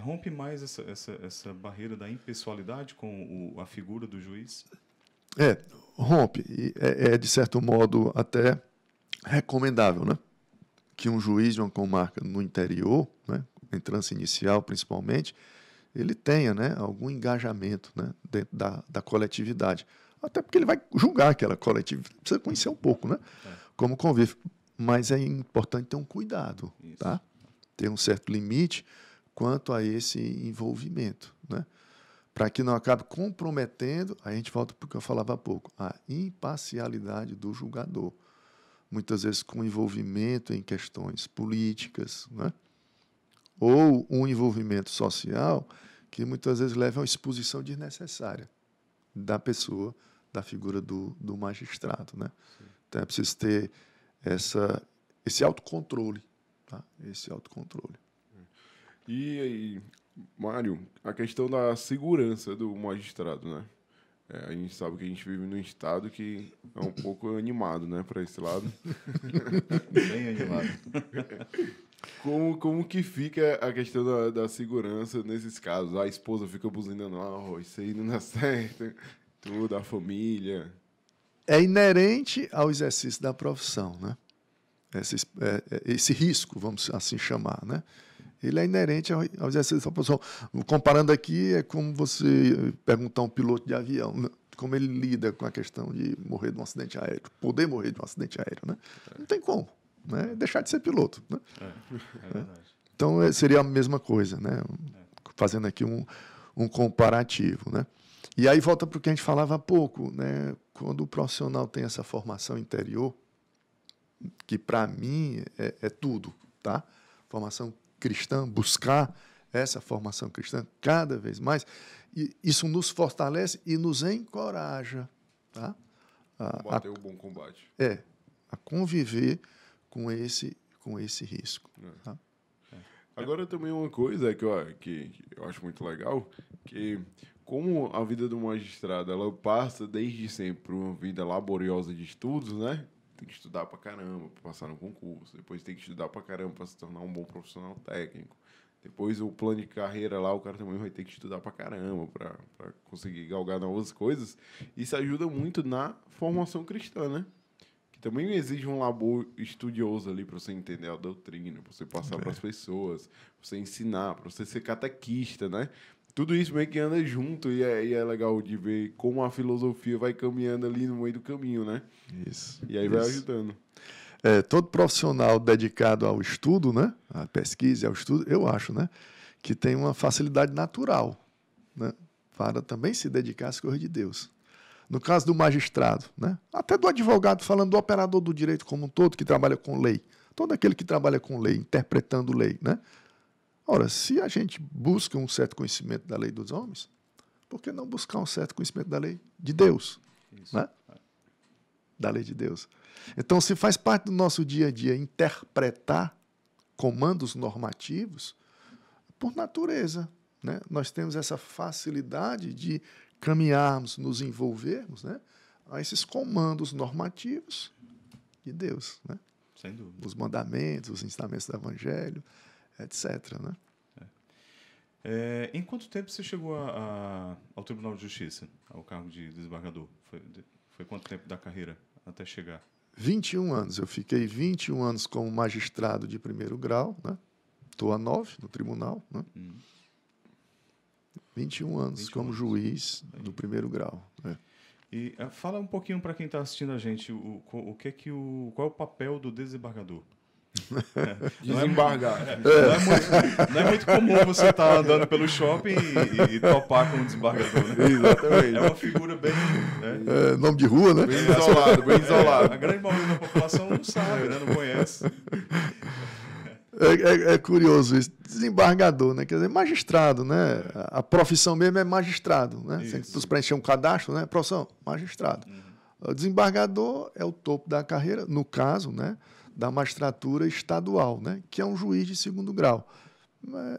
Rompe mais essa barreira da impessoalidade com a figura do juiz? Rompe. E de certo modo, até recomendável, né? Que um juiz de uma comarca no interior, né, em trânsito inicial principalmente, ele tenha, né, algum engajamento, né, dentro da coletividade. Até porque ele vai julgar aquela coletividade, precisa conhecer um pouco, né, como convive. Mas é importante ter um cuidado, tá? Ter um certo limite quanto a esse envolvimento, né? Para que não acabe comprometendo, a gente volta para o que eu falava há pouco, a imparcialidade do julgador. Muitas vezes com envolvimento em questões políticas, né? Ou um envolvimento social que muitas vezes leva a uma exposição desnecessária da pessoa, da figura do magistrado, né? Então é preciso ter esse autocontrole, tá? Esse autocontrole. E Mário, a questão da segurança do magistrado, né? A gente sabe que a gente vive num estado que é um pouco animado, né, para esse lado. Bem animado. Como que fica a questão da segurança nesses casos? A esposa fica buzinando, isso aí não dá certo, tudo, a família. É inerente ao exercício da profissão, né? Esse risco, vamos assim chamar, né? Ele é inerente ao exercício da profissão. Comparando aqui, é como você perguntar a um piloto de avião, né? Como ele lida com a questão de morrer de um acidente aéreo, poder morrer de um acidente aéreo, né? Não tem como, né? Deixar de ser piloto, né? É verdade. Então, seria a mesma coisa, né? Fazendo aqui um comparativo, né? E aí volta para o que a gente falava há pouco, né? Quando o profissional tem essa formação interior, que para mim é tudo, tá? Formação cristã, buscar essa formação cristã cada vez mais, e isso nos fortalece e nos encoraja, tá? Combater o bom combate. A conviver com esse risco. Tá? Agora também uma coisa que eu acho muito legal, que como a vida do magistrado, ela passa desde sempre por uma vida laboriosa de estudos, né? Tem que estudar pra caramba para passar no concurso. Depois tem que estudar pra caramba para se tornar um bom profissional técnico. Depois o plano de carreira lá, o cara também vai ter que estudar pra caramba para conseguir galgar novas coisas. Isso ajuda muito na formação cristã, né? Que também exige um labor estudioso ali para você entender a doutrina, para você passar para as pessoas, para você ensinar, para você ser catequista, né? Tudo isso meio que anda junto e é legal de ver como a filosofia vai caminhando ali no meio do caminho, né? Isso. E aí vai ajudando. Todo profissional dedicado ao estudo, né? À pesquisa e ao estudo, eu acho, né? que tem uma facilidade natural, né, para também se dedicar às coisas de Deus. No caso do magistrado, né, até do advogado, falando do operador do direito como um todo, que trabalha com lei, todo aquele que trabalha com lei, interpretando lei, né? Ora, se a gente busca um certo conhecimento da lei dos homens, por que não buscar um certo conhecimento da lei de Deus? Isso. Né? Da lei de Deus. Então, se faz parte do nosso dia a dia interpretar comandos normativos, por natureza, né, nós temos essa facilidade de caminharmos, nos envolvermos, né, a esses comandos normativos de Deus, né? Sem dúvida. Os mandamentos, os ensinamentos do Evangelho, etc. Né? Em quanto tempo você chegou ao Tribunal de Justiça, ao cargo de desembargador? Foi quanto tempo da carreira até chegar? 21 anos. Eu fiquei 21 anos como magistrado de primeiro grau, né? Estou há 9 no tribunal, né? 21 anos 21 como anos. Juiz do primeiro grau. Né? E fala um pouquinho para quem está assistindo a gente, qual é o papel do desembargador? Desembargar. Não é muito comum você estar andando pelo shopping e topar com um desembargador, né? Exatamente. É uma figura bem... Né? Nome de rua, né? Bem isolado, bem isolado. A grande maioria da população não sabe, né? Não conhece. É curioso isso. Desembargador, né? Quer dizer, magistrado, né? A profissão mesmo é magistrado, né? Sem tu preencher um cadastro, né? Profissão, magistrado. O desembargador é o topo da carreira, no caso, né? Da magistratura estadual, né? Que é um juiz de segundo grau.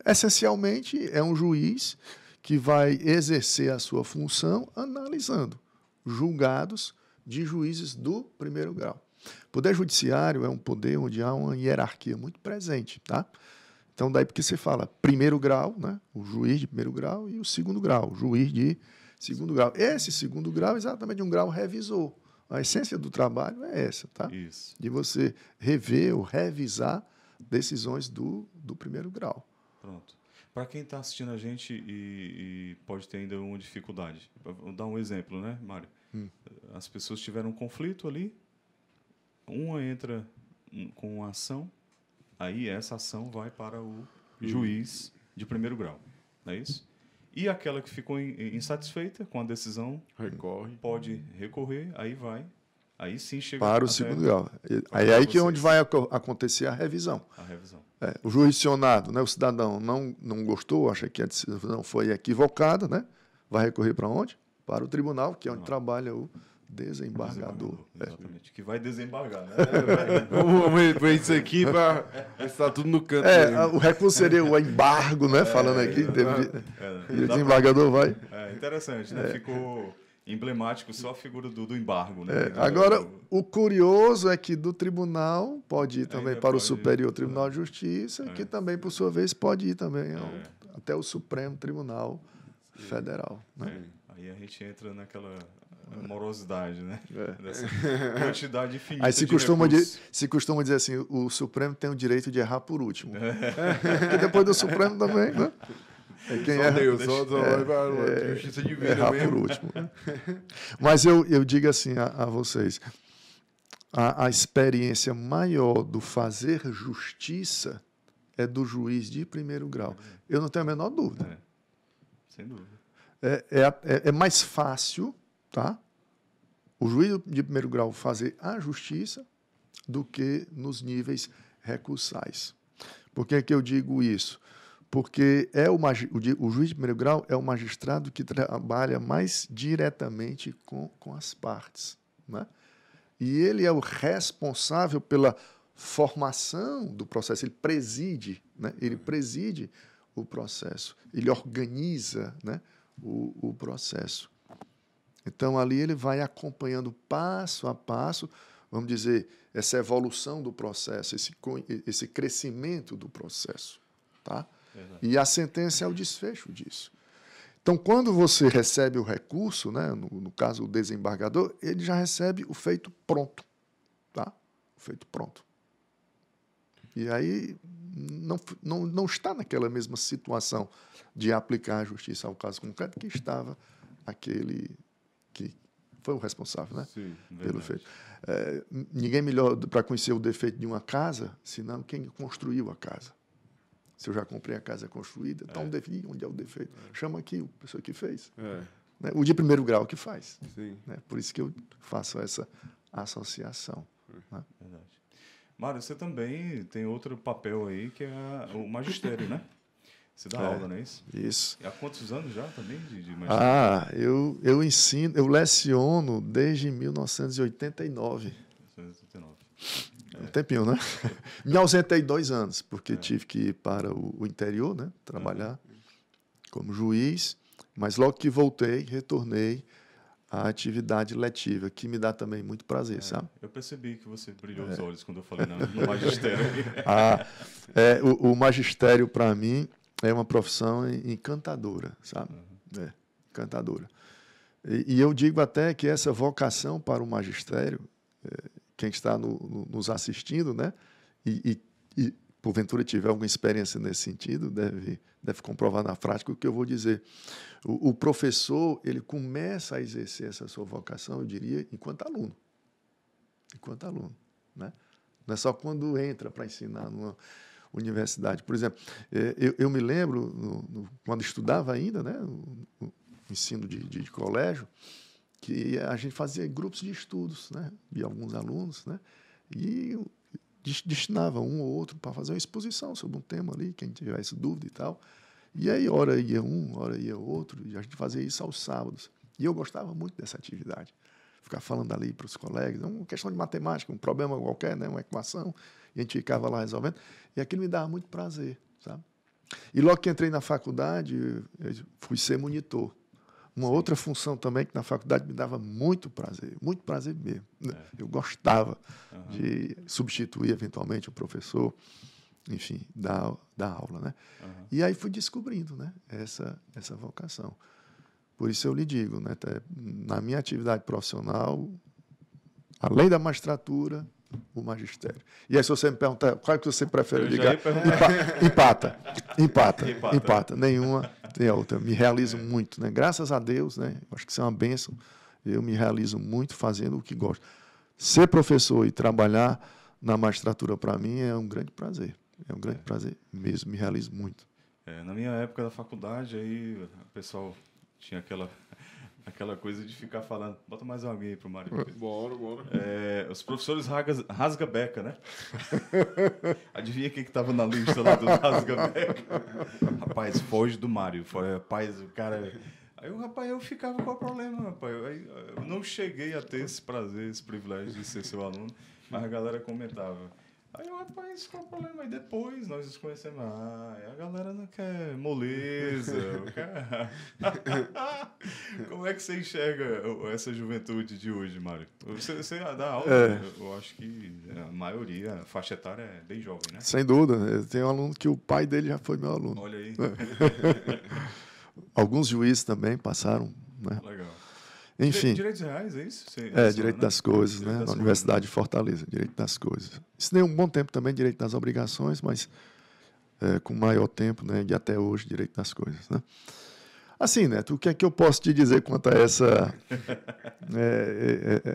Essencialmente, é um juiz que vai exercer a sua função analisando julgados de juízes do primeiro grau. O poder judiciário é um poder onde há uma hierarquia muito presente, tá? Então, daí porque você fala primeiro grau, né? O juiz de primeiro grau e o segundo grau, o juiz de segundo grau. Esse segundo grau é exatamente um grau revisor. A essência do trabalho é essa, tá? Isso. De você rever ou revisar decisões do primeiro grau. Pronto. Para quem está assistindo a gente e pode ter ainda uma dificuldade, vou dar um exemplo, né, Mário? As pessoas tiveram um conflito ali, uma entra com uma ação, aí essa ação vai para o juiz de primeiro grau, não é isso? E aquela que ficou insatisfeita com a decisão Recorre. pode recorrer, aí sim chega Para o até segundo grau. Aí que é onde vai acontecer a revisão. a revisão. O jurisdicionado, né, o cidadão não gostou, acha que a decisão foi equivocada, né? Vai recorrer para onde? Para o tribunal, que é onde trabalha o desembargador. Exatamente, que vai desembargar, né? Vamos ver isso aqui para estar tudo no canto. O recurso seria o embargo, né? Falando aqui. E o desembargador vai. É interessante, né? Ficou emblemático só a figura do embargo, né? Agora, o curioso é que do tribunal pode ir também Ainda para o pode Superior ir, Tribunal de Justiça, que também, por sua vez, pode ir também até o Supremo Tribunal Federal. Né? Aí a gente entra naquela morosidade, né? Dessa quantidade infinita Aí de recursos. se costuma dizer assim, o Supremo tem o direito de errar por último. Porque depois do Supremo também, né? É quem Só erra, Deus, só vai para a justiça divina errar por mesmo. último. Né? Mas eu digo assim a vocês, a experiência maior do fazer justiça é do juiz de primeiro grau. Eu não tenho a menor dúvida. Sem dúvida. É mais fácil, tá? O juiz de primeiro grau fazer a justiça do que nos níveis recursais. Por que é que eu digo isso? Porque o juiz de primeiro grau é o magistrado que trabalha mais diretamente com as partes, né? E ele é o responsável pela formação do processo, ele preside, né? Ele preside o processo, ele organiza, né, o processo. Então, ali ele vai acompanhando passo a passo, vamos dizer, essa evolução do processo, esse crescimento do processo. Tá? E a sentença é o desfecho disso. Então, quando você recebe o recurso, né, no caso o desembargador, ele já recebe o feito pronto. Tá? O feito pronto. E aí não está naquela mesma situação de aplicar a justiça ao caso concreto que estava aquele que foi o responsável, né? Sim, pelo feito. Ninguém melhor para conhecer o defeito de uma casa, senão quem construiu a casa. Se eu já comprei a casa construída, então onde é o defeito? Chama aqui a pessoa que fez. Né? O de primeiro grau que faz. Sim. Né? Por isso que eu faço essa associação. Né? Verdade. Mário, você também tem outro papel aí, que é o magistério, né? Você dá aula, não é isso? Isso. E há quantos anos já também de magistério? Eu ensino, eu leciono desde 1989. 1989. Um tempinho, né? Me ausentei 2 anos, porque tive que ir para o interior, né? Trabalhar como juiz, mas logo que voltei, retornei à atividade letiva, que me dá também muito prazer, sabe? Eu percebi que você brilhou os olhos quando eu falei no magistério. O magistério, para mim, é uma profissão encantadora, sabe? Encantadora. E eu digo até que essa vocação para o magistério, quem está nos assistindo, né? E porventura tiver alguma experiência nesse sentido, deve comprovar na prática o que eu vou dizer. O professor, ele começa a exercer essa sua vocação, eu diria, enquanto aluno. Enquanto aluno, né? Não é só quando entra para ensinar numa universidade. Por exemplo, eu me lembro, quando estudava ainda, né, no ensino de colégio, que a gente fazia grupos de estudos, né, de alguns alunos, né, e destinava um ou outro para fazer uma exposição sobre um tema ali, quem tivesse dúvida e tal. E aí, hora ia um, hora ia outro, e a gente fazia isso aos sábados. E eu gostava muito dessa atividade. Ficar falando ali para os colegas, uma questão de matemática, um problema qualquer, né, uma equação, e a gente ficava lá resolvendo. E aquilo me dava muito prazer, sabe? E logo que entrei na faculdade, eu fui ser monitor. Uma outra função também que na faculdade me dava muito prazer mesmo. Eu gostava de substituir eventualmente o professor, enfim, dar aula, né? E aí fui descobrindo, né, essa vocação. Por isso eu lhe digo, né, na minha atividade profissional, além da magistratura, o magistério. E aí, se você me perguntar qual é que você prefere ligar, empata. Nenhuma tem a outra. Me realizo muito, né? Graças a Deus, né? Acho que isso é uma bênção. Eu me realizo muito fazendo o que gosto. Ser professor e trabalhar na magistratura, para mim, é um grande prazer. É um grande prazer mesmo. Me realizo muito. Na minha época da faculdade, aí o pessoal tinha aquela coisa de ficar falando. Bota mais alguém aí pro Mário. Bora. Os professores rasga-beca, né? Adivinha quem que tava na lista lá dos rasga-beca? Rapaz, foge do Mário. Rapaz, o cara... Aí eu ficava, qual o problema, rapaz? Eu não cheguei a ter esse prazer, esse privilégio de ser seu aluno, mas a galera comentava. Aí eu, rapaz, qual o problema? Aí depois nós nos conhecemos. A galera não quer moleza. Como é que você enxerga essa juventude de hoje, Mário? Você dá aula, eu acho que a maioria, a faixa etária é bem jovem, né? Sem dúvida. Eu tenho um aluno que o pai dele já foi meu aluno. Olha aí. Alguns juízes também passaram, né? Legal. Enfim. Direitos reais, é isso? Direito das coisas, né? Na Universidade de Fortaleza, direito das coisas. Ensinei um bom tempo também direito das obrigações, mas com maior tempo, né? De até hoje, direito das coisas, né? Assim, Neto, o que é que eu posso te dizer quanto a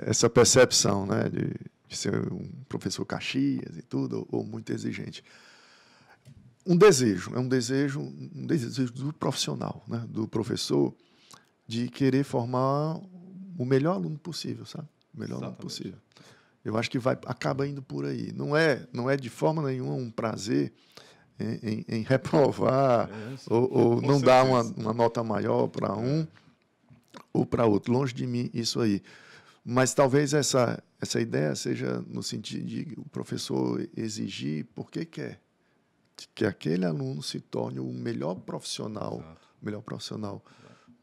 essa percepção, né? De ser um professor Caxias e tudo, ou muito exigente? Um desejo do profissional, né? Do professor, de querer formar o melhor aluno possível, sabe? O melhor aluno possível. Eu acho que acaba indo por aí. Não é de forma nenhuma um prazer em reprovar ou não dar uma nota maior para um ou para outro. Longe de mim isso aí. Mas talvez essa ideia seja no sentido de o professor exigir porque quer que aquele aluno se torne o melhor profissional,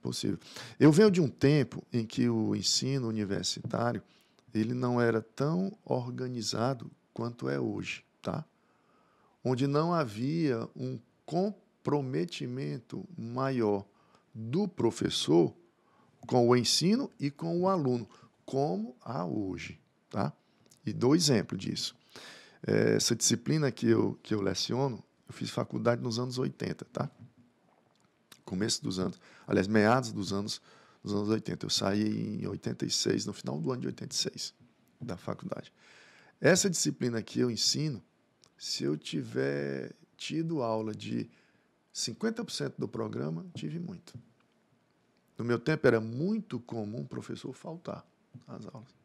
possível. Eu venho de um tempo em que o ensino universitário ele não era tão organizado quanto é hoje, tá? Onde não havia um comprometimento maior do professor com o ensino e com o aluno, como há hoje, tá? E dou exemplo disso. Essa disciplina que eu leciono, eu fiz faculdade nos anos 80, tá? Começo dos anos, aliás, meados dos anos 80. Eu saí em 86, no final do ano de 86, da faculdade. Essa disciplina que eu ensino, se eu tiver tido aula de 50% do programa, tive muito. No meu tempo, era muito comum o professor faltar às aulas.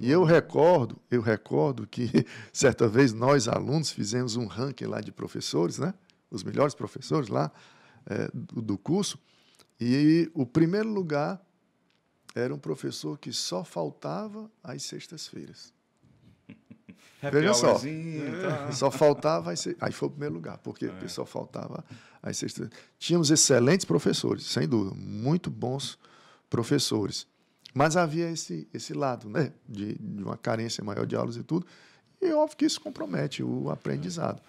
E eu recordo que, certa vez, nós, alunos, fizemos um ranking lá de professores, né? Os melhores professores lá do curso, e o primeiro lugar era um professor que só faltava às sextas-feiras. Veja só, tá. só faltava aí foi o primeiro lugar, porque só faltava às sextas. Tínhamos excelentes professores, sem dúvida, muito bons professores. Mas havia esse lado, né, de uma carência maior de aulas e tudo, e óbvio que isso compromete o aprendizado.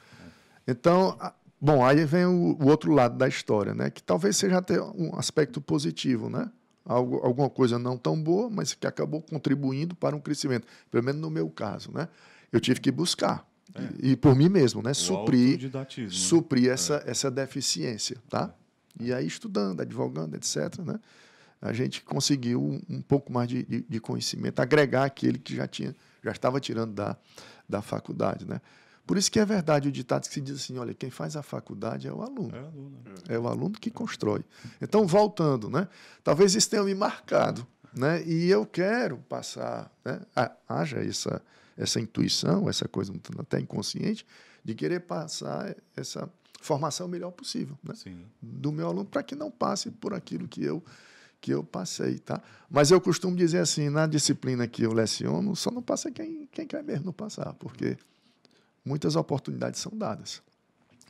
Então, bom, aí vem o outro lado da história, né, que talvez seja até um aspecto positivo, né? Alguma coisa não tão boa, mas que acabou contribuindo para um crescimento, pelo menos no meu caso, né? Eu tive que buscar, e por mim mesmo, né? Suprir essa deficiência, tá? E aí, estudando, advogando, etc., né? A gente conseguiu um pouco mais de conhecimento, agregar aquele que já estava tirando da faculdade, né? Por isso que é verdade o ditado que se diz assim, olha, quem faz a faculdade é o aluno. É o aluno que constrói. Então, voltando, né? Talvez isso tenha me marcado, né? E eu quero passar, né? Haja essa intuição, essa coisa até inconsciente, de querer passar essa formação melhor possível, né? Do meu aluno, para que não passe por aquilo que eu passei, tá? Mas eu costumo dizer assim, na disciplina que eu leciono, só não passa quem quer mesmo não passar, porque muitas oportunidades são dadas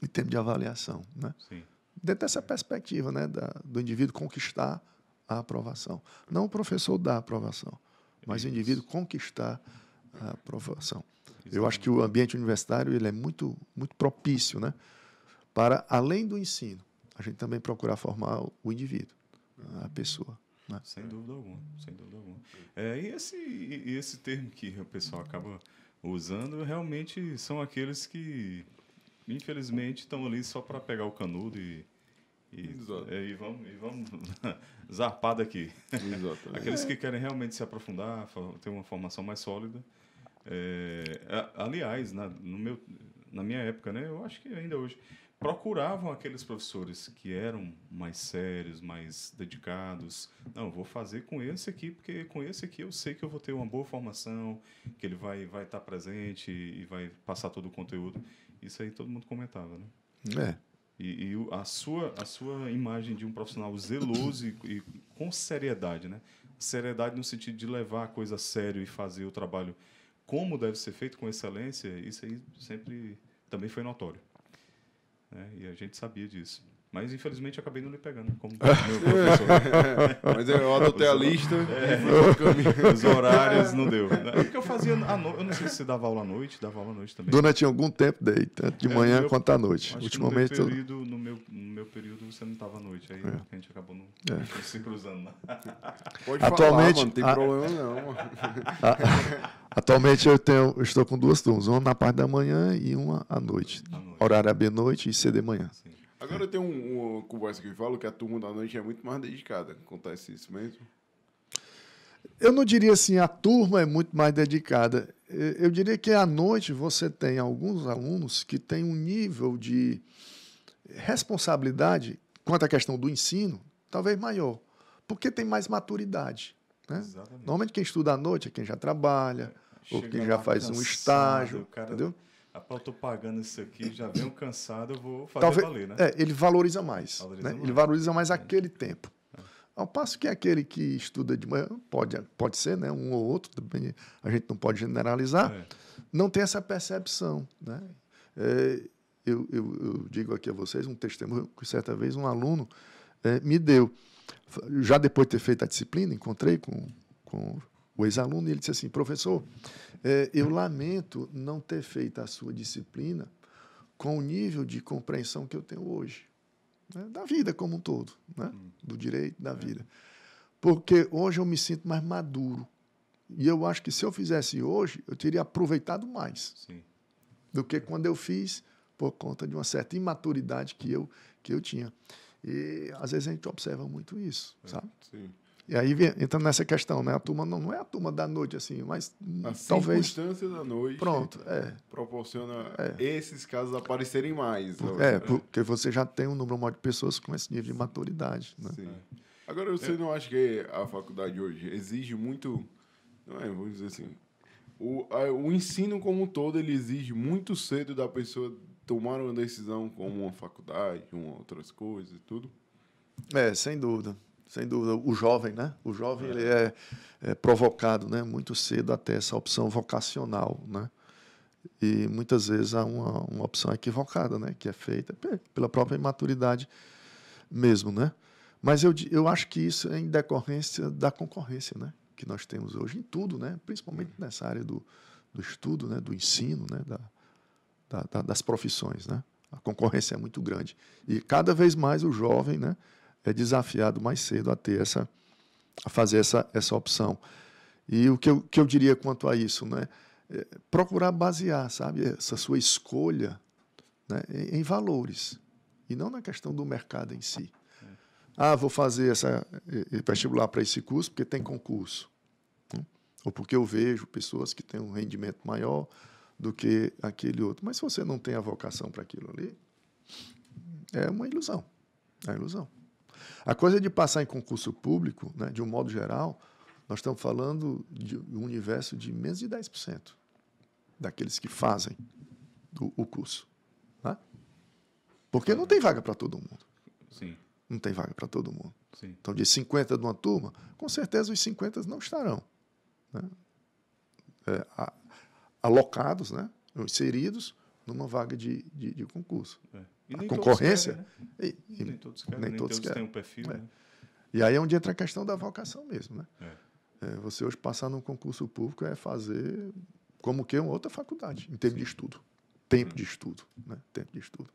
em termos de avaliação, né? Dentro dessa perspectiva, né, do indivíduo conquistar a aprovação. Não o professor dar a aprovação, mas o indivíduo conquistar a aprovação. Eu acho que o ambiente universitário ele é muito, muito propício, né, para, além do ensino, a gente também procurar formar o indivíduo, a pessoa. Né? Sem dúvida alguma, sem dúvida alguma. E esse termo que o pessoal acaba usando, realmente são aqueles que, infelizmente, estão ali só para pegar o canudo e vamos zarpar daqui. Aqueles que querem realmente se aprofundar, ter uma formação mais sólida. Aliás, na minha época, né, eu acho que ainda hoje, procuravam aqueles professores que eram mais sérios, mais dedicados. Não, vou fazer com esse aqui, porque com esse aqui eu sei que eu vou ter uma boa formação, que ele vai estar presente e vai passar todo o conteúdo. Isso aí todo mundo comentava, né? E a sua imagem de um profissional zeloso e com seriedade, né? Seriedade no sentido de levar a coisa a sério e fazer o trabalho como deve ser feito, com excelência, isso aí sempre também foi notório. E a gente sabia disso. Mas, infelizmente, eu acabei não lhe pegando como meu professor. Mas eu adotei a lista e fui no caminho. Os horários não deu. Porque eu fazia à noite. Eu não sei se você dava aula à noite também. Durante algum tempo daí, tanto de manhã quanto à noite. Acho ultimamente que no meu período você não estava à noite. Aí a gente acabou não se cruzando. Né? Pode atualmente, falar, mano, não tem problema não. Atualmente eu estou com 2 turmas, uma na parte da manhã e uma à noite. Horário AB noite e CD manhã. Sim. Agora tem uma conversa que eu falo que a turma da noite é muito mais dedicada. Acontece isso mesmo? Eu não diria assim, a turma é muito mais dedicada. Eu diria que à noite você tem alguns alunos que têm um nível de responsabilidade quanto à questão do ensino, talvez maior, porque tem mais maturidade. Né? Normalmente quem estuda à noite é quem já trabalha, ou quem já faz um estágio, entendeu? Eu estou pagando isso aqui, já venho cansado, eu vou fazer valer, né? Ele valoriza mais. Ele valoriza mais aquele tempo. Ao passo que aquele que estuda de manhã, pode ser, né, um ou outro, a gente não pode generalizar, não tem essa percepção. Né? Eu digo aqui a vocês um testemunho que certa vez um aluno me deu. Já depois de ter feito a disciplina, encontrei com o ex-aluno e ele disse assim, professor, eu lamento não ter feito a sua disciplina com o nível de compreensão que eu tenho hoje. Né? Da vida como um todo, né? Do direito, da vida. Porque hoje eu me sinto mais maduro. E eu acho que se eu fizesse hoje, eu teria aproveitado mais do que quando eu fiz por conta de uma certa imaturidade que eu tinha. E às vezes a gente observa muito isso, sabe? Sim. E aí entra nessa questão, né? A turma não é a turma da noite, assim, mas talvez... A circunstância da noite Pronto, proporciona esses casos aparecerem mais. Porque você já tem um número maior de pessoas com esse nível de maturidade, né? Sim. Agora, você não acha que a faculdade hoje exige muito... Não é, vamos dizer assim... O ensino como um todo, ele exige muito cedo da pessoa tomar uma decisão como uma faculdade, outras coisas e tudo? Sem dúvida. Sem dúvida. O jovem, né? O jovem ele é provocado, né? Muito cedo a ter essa opção vocacional, né? E muitas vezes há uma opção equivocada, né? Que é feita pela própria imaturidade mesmo, né? Mas eu acho que isso é em decorrência da concorrência, né? Que nós temos hoje em tudo, né? Principalmente nessa área do estudo, né? Do ensino, né? Das profissões, né? A concorrência é muito grande. E cada vez mais o jovem, né? É desafiado mais cedo a fazer essa opção. E o que eu diria quanto a isso, né? Procurar basear, sabe, essa sua escolha, né, em valores e não na questão do mercado em si. Vou fazer vestibular para esse curso porque tem concurso, né? Ou porque eu vejo pessoas que têm um rendimento maior do que aquele outro. Mas se você não tem a vocação para aquilo ali, é uma ilusão. É uma ilusão. A coisa de passar em concurso público, né, de um modo geral, nós estamos falando de um universo de menos de 10% daqueles que fazem o curso. Né? Porque não tem vaga para todo mundo. Sim. Não tem vaga para todo mundo. Sim. Então, de 50 de uma turma, com certeza os 50 não estarão, né, alocados, né, inseridos numa vaga de concurso. E a nem concorrência... Querem, né? Nem todos querem, nem todos têm um perfil. Né? E aí é onde entra a questão da vocação mesmo. Né? Você hoje passar num concurso público é fazer como que uma outra faculdade, em termos de estudo. Tempo de estudo. Né? Tempo de estudo.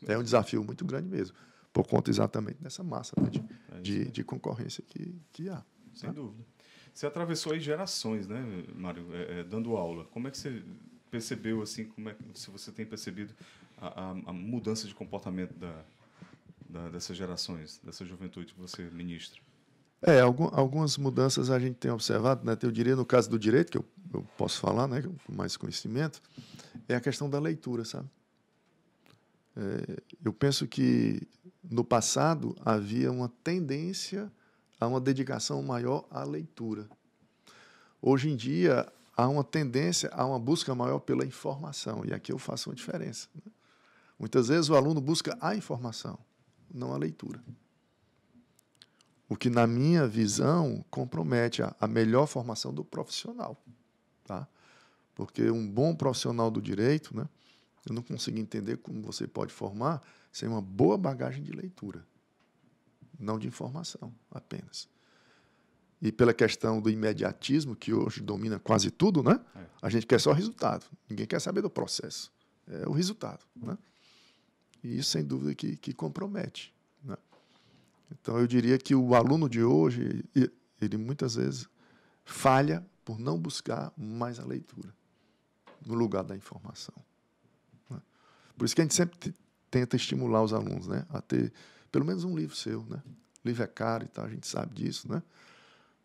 É um desafio muito grande mesmo, por conta exatamente dessa massa, né, de concorrência que há. Sem dúvida. Você atravessou aí gerações, né, Mário, dando aula. Como é que você percebeu, assim, se você tem percebido a mudança de comportamento dessas gerações, dessa juventude que você ministra? Algumas mudanças a gente tem observado, né? Eu diria, no caso do direito, que eu posso falar, né, com mais conhecimento, é a questão da leitura, sabe? Eu penso que, no passado, havia uma tendência a uma dedicação maior à leitura. Hoje em dia, há uma tendência a uma busca maior pela informação, e aqui eu faço uma diferença. Né? Muitas vezes o aluno busca a informação, não a leitura. O que, na minha visão, compromete a melhor formação do profissional. Tá? Porque um bom profissional do direito, né, eu não consigo entender como você pode formar sem uma boa bagagem de leitura, não de informação apenas. E pela questão do imediatismo, que hoje domina quase tudo, né? A gente quer só o resultado. Ninguém quer saber do processo. É o resultado. Né? E isso, sem dúvida, que compromete. Né? Então, eu diria que o aluno de hoje, ele muitas vezes falha por não buscar mais a leitura no lugar da informação. Né? Por isso que a gente sempre tenta estimular os alunos, né, a ter pelo menos um livro seu. Né? O livro é caro e tal, a gente sabe disso, né?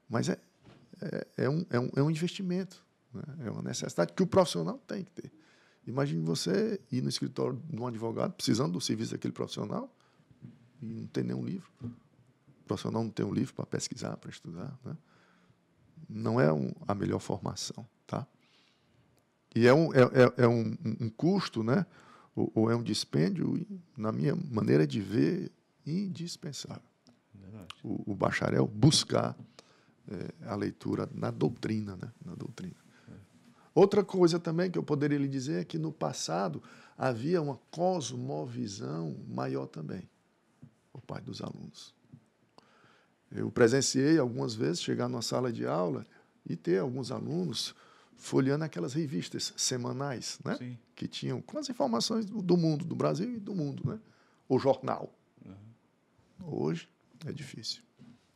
Mas é um investimento, né? É uma necessidade que o profissional tem que ter. Imagine você ir no escritório de um advogado, precisando do serviço daquele profissional, e não ter nenhum livro. O profissional não tem um livro para pesquisar, para estudar. Né? Não é a melhor formação. Tá? E é um custo, né? Ou é um dispêndio, na minha maneira de ver, indispensável. O bacharel buscar a leitura na doutrina. Né? Na doutrina. Outra coisa também que eu poderia lhe dizer é que, no passado, havia uma cosmovisão maior também, por parte dos alunos. Eu presenciei algumas vezes chegar numa sala de aula e ter alguns alunos folheando aquelas revistas semanais, né? Que tinham com as informações do mundo, do Brasil e do mundo. Né? O jornal. Hoje é difícil.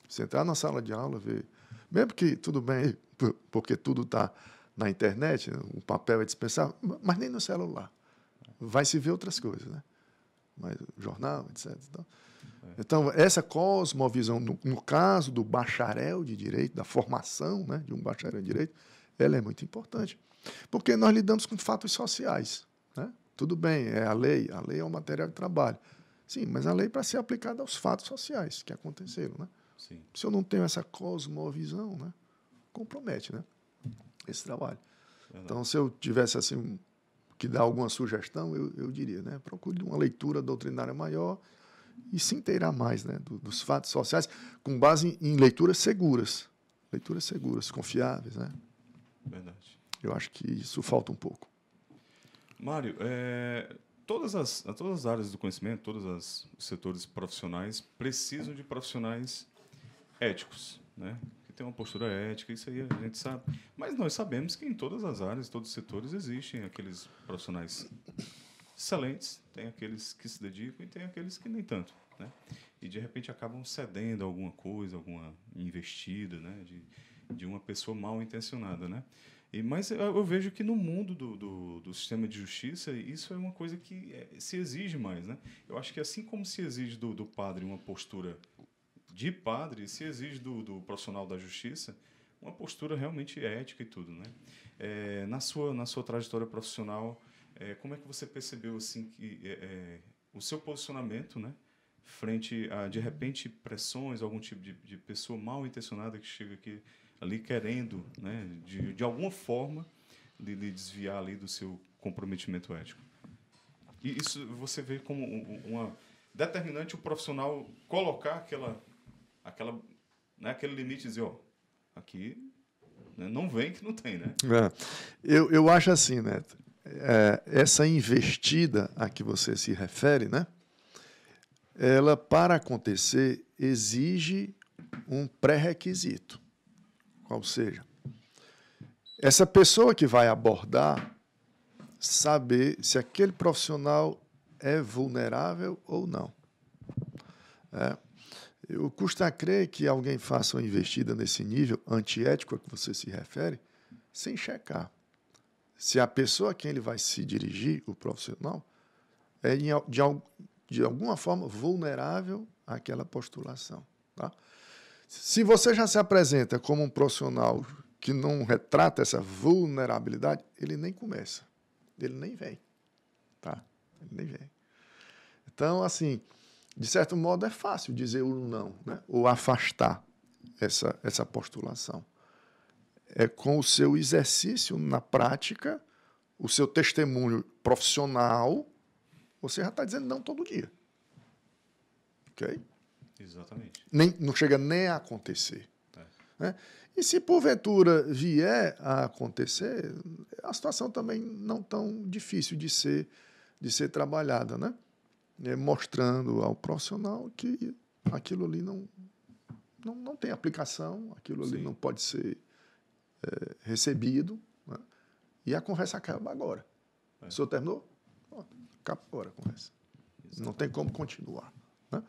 Você entrar na sala de aula, ver... Mesmo que, tudo bem, porque tudo está na internet, o papel é dispensável, mas nem no celular. Vai se ver outras coisas, né? Mas jornal, etc. Então, Então, essa cosmovisão, no caso do bacharel de direito, da formação, né, de um bacharel de direito, ela é muito importante. Porque nós lidamos com fatos sociais. Né? Tudo bem, é a lei é um material de trabalho. Sim, mas a lei para ser aplicada aos fatos sociais que aconteceram. Né? Sim. Se eu não tenho essa cosmovisão, né, compromete, né, esse trabalho. Verdade. Então, se eu tivesse assim, que dar alguma sugestão, eu diria, né, procure uma leitura doutrinária maior e se inteirar mais, né, dos fatos sociais, com base em leituras seguras, confiáveis. Né? Verdade. Eu acho que isso falta um pouco. Mário, todas as áreas do conhecimento, todos os setores profissionais precisam de profissionais éticos, né? Que tem uma postura ética, isso aí a gente sabe. Mas nós sabemos que em todas as áreas, todos os setores, existem aqueles profissionais excelentes, tem aqueles que se dedicam e tem aqueles que nem tanto, né? E, de repente, acabam cedendo alguma coisa, alguma investida, né? De uma pessoa mal intencionada, né? Mas eu vejo que no mundo do sistema de justiça, isso é uma coisa que se exige mais, né? Eu acho que assim como se exige do padre uma postura de padre, se exige do profissional da justiça uma postura realmente ética e tudo, né? Na sua trajetória profissional, como é que você percebeu assim que o seu posicionamento, né, frente a, de repente, pressões, algum tipo de pessoa mal intencionada que chega aqui ali querendo, né, de alguma forma lhe desviar ali do seu comprometimento ético? E isso você vê como uma determinante o profissional colocar aquele limite e dizer, aqui, né, não vem que não tem, né? Eu acho assim, Neto, essa investida a que você se refere, né, ela, para acontecer, exige um pré-requisito. Ou seja, essa pessoa que vai abordar saber se aquele profissional é vulnerável ou não. Eu custa a crer que alguém faça uma investida nesse nível antiético a que você se refere, sem checar se a pessoa a quem ele vai se dirigir, o profissional, é de alguma forma vulnerável àquela postulação. Tá? Se você já se apresenta como um profissional que não retrata essa vulnerabilidade, ele nem começa, ele nem vem. Tá? Ele nem vem. Então, assim, de certo modo, é fácil dizer o não, né? Ou afastar essa postulação. É com o seu exercício na prática, o seu testemunho profissional, você já está dizendo não todo dia. Ok? Exatamente. Não chega nem a acontecer. Né? E se porventura vier a acontecer, a situação também não tão difícil de ser trabalhada, né? Mostrando ao profissional que aquilo ali não tem aplicação, aquilo ali não pode ser recebido, né? E a conversa acaba agora. O senhor terminou? Acaba agora a conversa. Exatamente. Não tem como continuar. Né?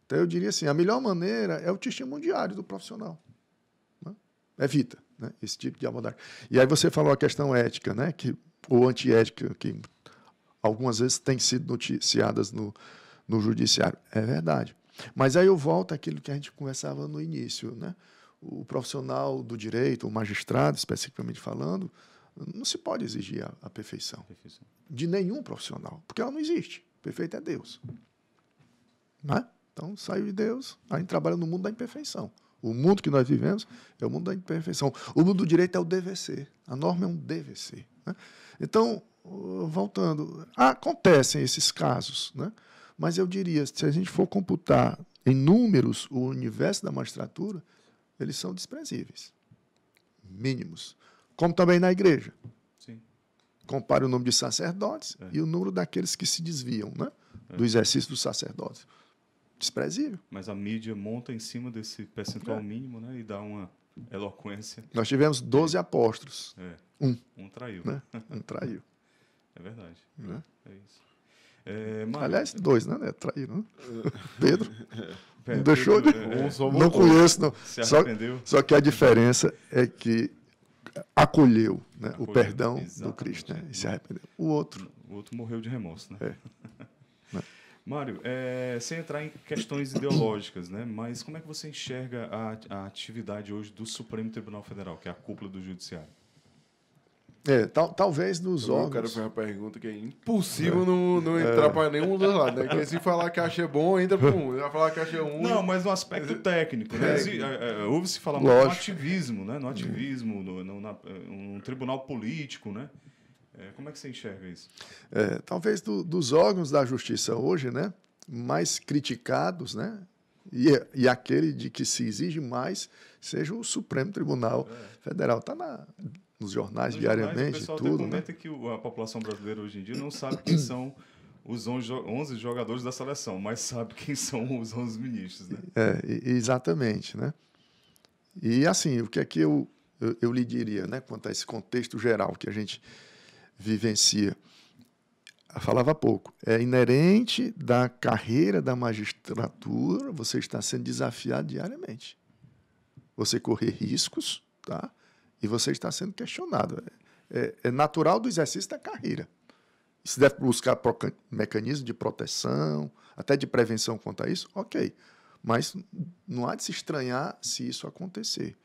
Então, eu diria assim, a melhor maneira é o testemunho diário do profissional. Né? Evita, né, esse tipo de abordagem. E aí você falou a questão ética, né, ou antiética, que algumas vezes têm sido noticiadas no judiciário. É verdade. Mas aí eu volto àquilo que a gente conversava no início, né? O profissional do direito, o magistrado, especificamente falando, não se pode exigir a perfeição. De nenhum profissional, porque ela não existe. Perfeito é Deus. Né? Então, saiu de Deus, a gente trabalha no mundo da imperfeição. O mundo que nós vivemos é o mundo da imperfeição. O mundo do direito é o dever ser. A norma é um dever ser. Né? Então, voltando, acontecem esses casos, né? Mas eu diria, se a gente for computar em números o universo da magistratura, eles são desprezíveis, mínimos. Como também na igreja. Sim. Compare o número de sacerdotes e o número daqueles que se desviam, né, do exercício do sacerdócio. Desprezível. Mas a mídia monta em cima desse percentual mínimo, né, e dá uma eloquência. Nós tivemos 12 apóstolos. Um traiu. Né? Um traiu. É verdade. Né? É isso. Mário, aliás, 2, né? Traíram, né? Pedro. Não deixou de... não conheço, não. Se arrependeu. Só que a diferença é que acolheu, né, o perdão do Cristo, né, e se arrependeu. O outro morreu de remorso, né? Mário, sem entrar em questões ideológicas, né? Mas como é que você enxerga a atividade hoje do Supremo Tribunal Federal, que é a cúpula do Judiciário? Talvez nos Eu quero órgãos... fazer uma pergunta que é impossível não entrar para nenhum dos lados, né? Porque se falar que acha bom, entra para um. Se falar que acha ruim... Não, mas no aspecto técnico, né? Ouve-se falar muito no ativismo, né? No ativismo, num tribunal político, né? Como é que você enxerga isso? Talvez dos órgãos da justiça hoje, né? Mais criticados, né? E aquele de que se exige mais seja o Supremo Tribunal Federal. Está nos jornais diariamente. O pessoal tudo, comenta, né? Que a população brasileira hoje em dia não sabe quem são os 11 jogadores da seleção, mas sabe quem são os 11 ministros, né? Exatamente, né? E assim, o que é que eu lhe diria, né? Quanto a esse contexto geral que a gente vivencia. Eu falava há pouco, é inerente da carreira da magistratura, você está sendo desafiado diariamente. Você correr riscos, tá? E você está sendo questionado. É natural do exercício da carreira. Se deve buscar mecanismos de proteção, até de prevenção quanto a isso, ok. Mas não há de se estranhar se isso acontecer.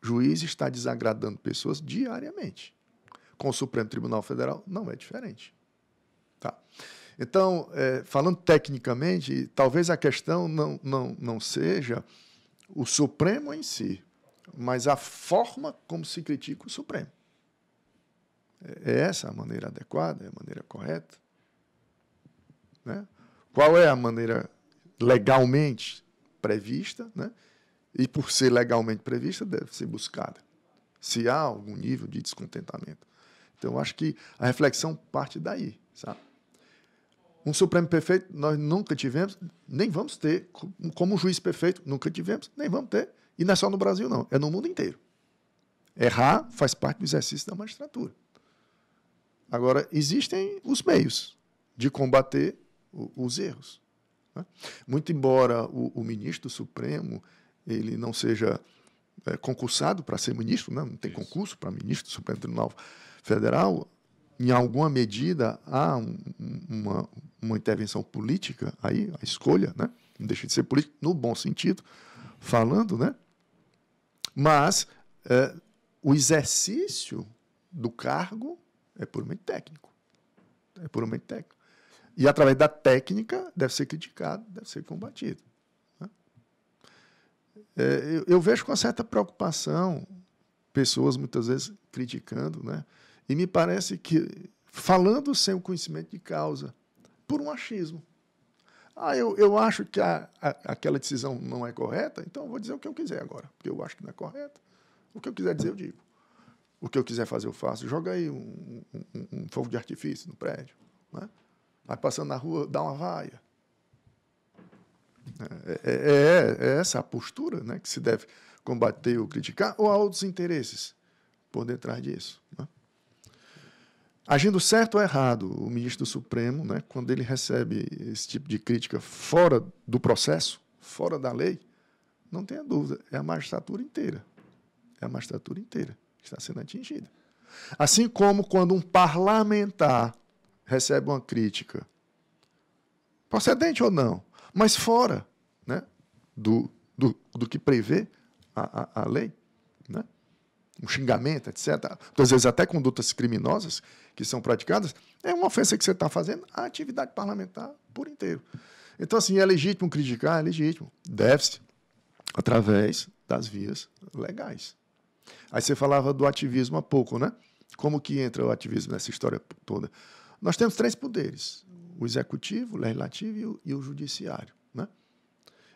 O juiz está desagradando pessoas diariamente. Com o Supremo Tribunal Federal não é diferente. Tá? Então, falando tecnicamente, talvez a questão não seja o Supremo em si, mas a forma como se critica o Supremo. É essa a maneira adequada, é a maneira correta? Né? Qual é a maneira legalmente prevista, né? E por ser legalmente prevista, deve ser buscada, se há algum nível de descontentamento. Então, eu acho que a reflexão parte daí, sabe? Um Supremo perfeito nós nunca tivemos, nem vamos ter. Como um juiz perfeito, nunca tivemos, nem vamos ter. E não é só no Brasil, não. É no mundo inteiro. Errar faz parte do exercício da magistratura. Agora, existem os meios de combater os erros. Né? Muito embora o ministro do Supremo ele não seja concursado para ser ministro, né? Não tem concurso para ministro do Supremo Tribunal Federal, em alguma medida há uma intervenção política aí, a escolha, né? Não deixa de ser político, no bom sentido, falando, né? Mas o exercício do cargo é puramente técnico. É puramente técnico. E, através da técnica, deve ser criticado, deve ser combatido. Né? Eu vejo com certa preocupação pessoas, muitas vezes, criticando, né? E me parece que, falando sem o conhecimento de causa, por um achismo. Eu acho que aquela decisão não é correta, então eu vou dizer o que eu quiser agora, porque eu acho que não é correta. O que eu quiser dizer, eu digo. O que eu quiser fazer, eu faço. Joga aí um fogo de artifício no prédio. Né? Vai passando na rua, dá uma vaia. É essa a postura, né, que se deve combater ou criticar, ou há outros interesses por detrás disso. Né? Agindo certo ou errado, o ministro do Supremo, né, quando ele recebe esse tipo de crítica fora do processo, fora da lei, não tenha dúvida, é a magistratura inteira. É a magistratura inteira que está sendo atingida. Assim como quando um parlamentar recebe uma crítica, procedente ou não, mas fora, né, do que prevê a lei, né? Um xingamento, etc. Às vezes até condutas criminosas que são praticadas, é uma ofensa que você está fazendo à atividade parlamentar por inteiro. Então, assim, é legítimo criticar? É legítimo. Deve-se através das vias legais. Aí você falava do ativismo há pouco, né? Como que entra o ativismo nessa história toda? Nós temos 3 poderes, o executivo, o legislativo e o judiciário. Né?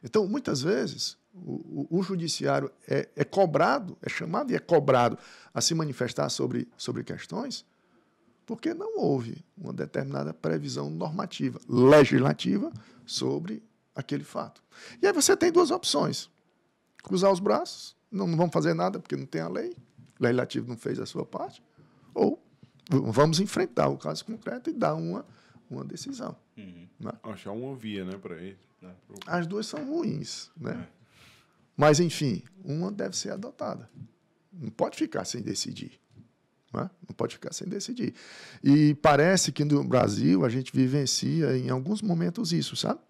Então, muitas vezes, o judiciário é cobrado, é chamado e é cobrado a se manifestar sobre questões porque não houve uma determinada previsão normativa, legislativa, sobre aquele fato. E aí você tem 2 opções. Cruzar os braços, não vamos fazer nada porque não tem a lei, o legislativo não fez a sua parte, ou vamos enfrentar o caso concreto e dar uma decisão. Uhum. Né? Achar uma via, né, para ele. As 2 são ruins, né? Mas, enfim, uma deve ser adotada. Não pode ficar sem decidir. Não pode pode ficar sem decidir. E parece que no Brasil a gente vivencia em alguns momentos isso, sabe?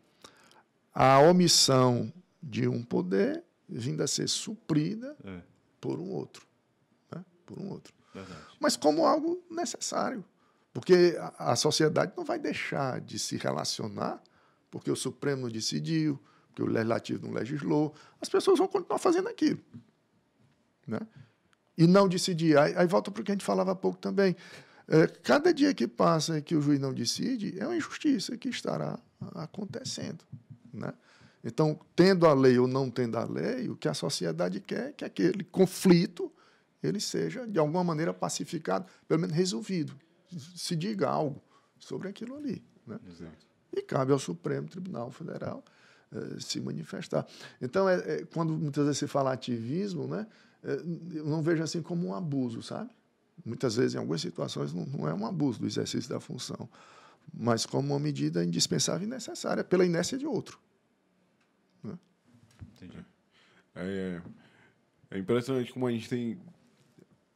A omissão de um poder vindo a ser suprida por um outro. Né? Por um outro. Verdade. Mas como algo necessário. Porque a sociedade não vai deixar de se relacionar porque o Supremo não decidiu, porque o Legislativo não legislou. As pessoas vão continuar fazendo aquilo. Né? E não decidir. Aí volta para o que a gente falava há pouco também. Cada dia que passa e que o juiz não decide, é uma injustiça que estará acontecendo. Né? Então, tendo a lei ou não tendo a lei, o que a sociedade quer é que aquele conflito ele seja, de alguma maneira, pacificado, pelo menos resolvido. Se diga algo sobre aquilo ali. Né? Exato. E cabe ao Supremo Tribunal Federal se manifestar. Então, quando muitas vezes se fala ativismo, né, eu não vejo assim como um abuso, sabe? Muitas vezes, em algumas situações, não é um abuso do exercício da função, mas como uma medida indispensável e necessária pela inércia de outro. Né? Entendi. É impressionante como a gente tem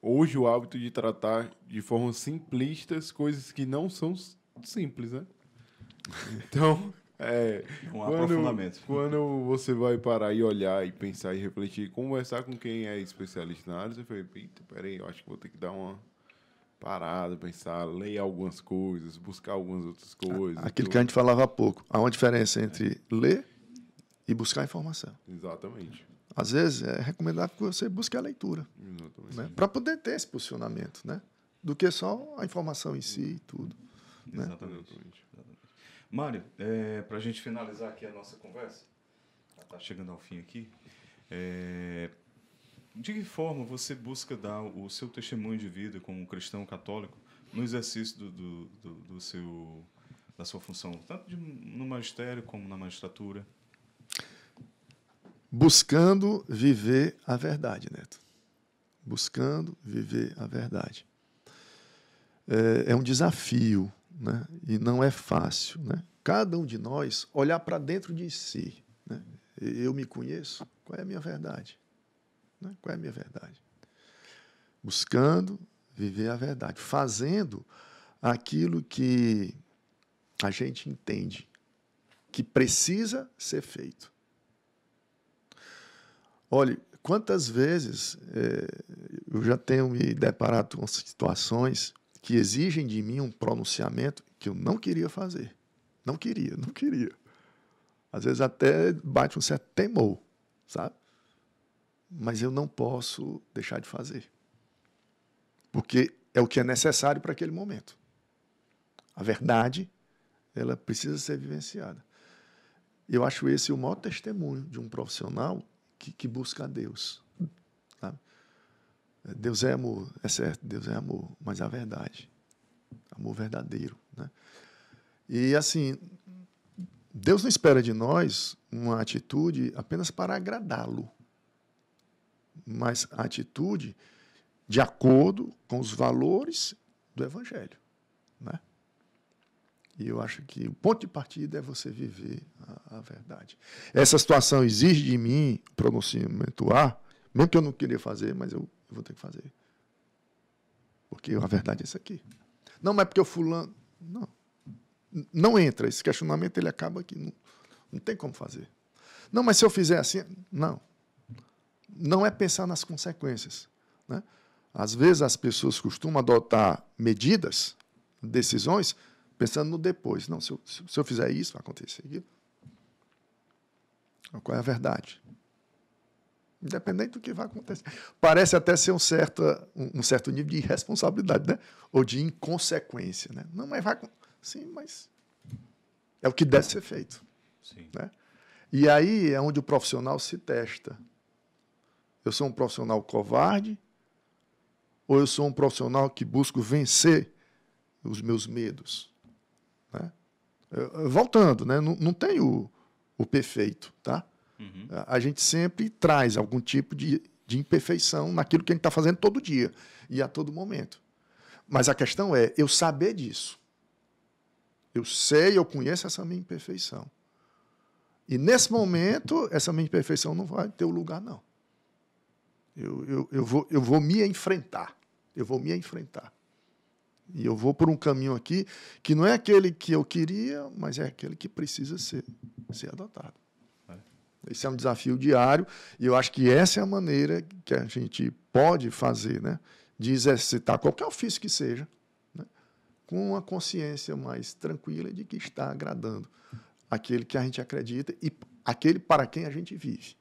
hoje o hábito de tratar de forma simplistas coisas que não são simples, né? Então, Um aprofundamento. quando você vai parar e olhar e pensar e refletir, conversar com quem é especialista na área, você fala, eita, peraí, eu acho que vou ter que dar uma parada, pensar, ler algumas coisas, buscar algumas outras coisas. Aquilo que a gente falava há pouco. Há uma diferença entre ler e buscar informação. Exatamente. Às vezes, é recomendável que você busque a leitura, Exatamente. né? Para poder ter esse posicionamento, né? Do que só a informação em si e tudo. Né? Exatamente. Mário, para a gente finalizar aqui a nossa conversa, está chegando ao fim aqui, de que forma você busca dar o seu testemunho de vida como um cristão católico no exercício da sua função, tanto no magistério como na magistratura? Buscando viver a verdade, Neto. Buscando viver a verdade. É um desafio, né? E não é fácil. Né? Cada um de nós olhar para dentro de si. Né? Eu me conheço, qual é a minha verdade? Né? Qual é a minha verdade? Buscando viver a verdade. Fazendo aquilo que a gente entende que precisa ser feito. Olha, quantas vezes eu já tenho me deparado com situações que exigem de mim um pronunciamento que eu não queria fazer. Não queria. Às vezes até bate um certo temor, sabe? Mas eu não posso deixar de fazer. Porque é o que é necessário para aquele momento. A verdade, ela precisa ser vivenciada. Eu acho esse o maior testemunho de um profissional que busca a Deus. Sabe? Deus é amor, é certo, Deus é amor, mas a verdade, amor verdadeiro. Né? E assim, Deus não espera de nós uma atitude apenas para agradá-lo, mas a atitude de acordo com os valores do Evangelho. Né? E eu acho que o ponto de partida é você viver a verdade. Essa situação exige de mim pronunciamento A, mesmo que eu não queria fazer, mas eu vou ter que fazer. Porque a verdade é essa aqui. Não, mas porque o fulano... Não. Não entra. Esse questionamento ele acaba aqui. Não tem como fazer. Não, mas se eu fizer assim... Não. Não é pensar nas consequências. Né? Às vezes as pessoas costumam adotar medidas, decisões, pensando no depois. Não, se eu fizer isso, vai acontecer aquilo. Qual é a verdade? Independente do que vai acontecer. Parece até ser um certo nível de irresponsabilidade, né? Ou de inconsequência. Né? Não, mas vai... Sim, mas é o que deve ser feito. Sim. Né? E aí é onde o profissional se testa. Eu sou um profissional covarde ou eu sou um profissional que busco vencer os meus medos? Né? Voltando, né? Não tem o perfeito, tá? Uhum. A gente sempre traz algum tipo de imperfeição naquilo que a gente está fazendo todo dia e a todo momento. Mas a questão é eu saber disso. Eu sei, eu conheço essa minha imperfeição. E nesse momento, essa minha imperfeição não vai ter o lugar, não. Eu vou me enfrentar. Eu vou me enfrentar. E eu vou por um caminho aqui que não é aquele que eu queria, mas é aquele que precisa ser adotado. Esse é um desafio diário, e eu acho que essa é a maneira que a gente pode fazer, né, de exercitar qualquer ofício que seja, né, com uma consciência mais tranquila de que está agradando aquele que a gente acredita e aquele para quem a gente vive.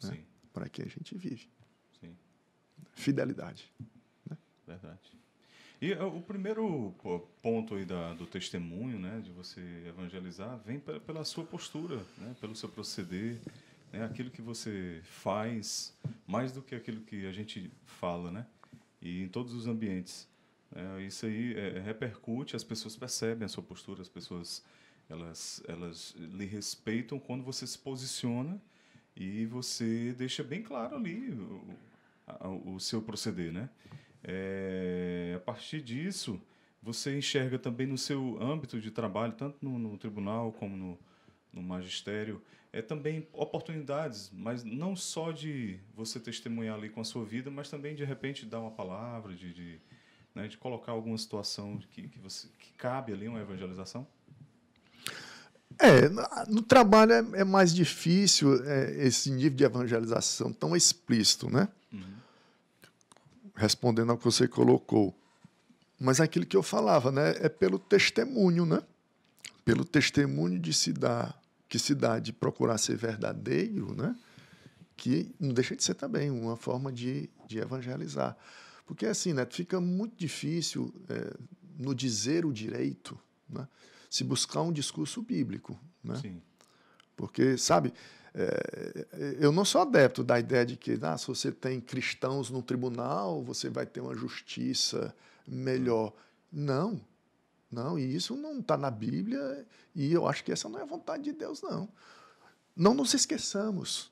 Né? Sim. Para quem a gente vive. Sim. Fidelidade. Né? Verdade. E o primeiro ponto aí do testemunho, né, de você evangelizar, vem pela sua postura, né, pelo seu proceder, né, aquilo que você faz, mais do que aquilo que a gente fala, né, e em todos os ambientes. Isso aí repercute, as pessoas percebem a sua postura, as pessoas elas lhe respeitam quando você se posiciona e você deixa bem claro ali o seu proceder, né? A partir disso, você enxerga também no seu âmbito de trabalho, tanto no tribunal como no magistério, também oportunidades, mas não só de você testemunhar ali com a sua vida, mas também, de repente, dar uma palavra, né, de colocar alguma situação que cabe ali uma evangelização? No trabalho é mais difícil esse nível de evangelização tão explícito, né? Uhum. Respondendo ao que você colocou. Mas aquilo que eu falava, né, é pelo testemunho, né? Pelo testemunho que se dá de procurar ser verdadeiro, né? Que não deixa de ser também uma forma de evangelizar. Porque, assim, né, fica muito difícil no dizer o direito, né, se buscar um discurso bíblico. Né? Sim. Porque, sabe, eu não sou adepto da ideia de que se você tem cristãos no tribunal, você vai ter uma justiça melhor. Não, e isso não está na Bíblia, e eu acho que essa não é a vontade de Deus, não. Não nos esqueçamos.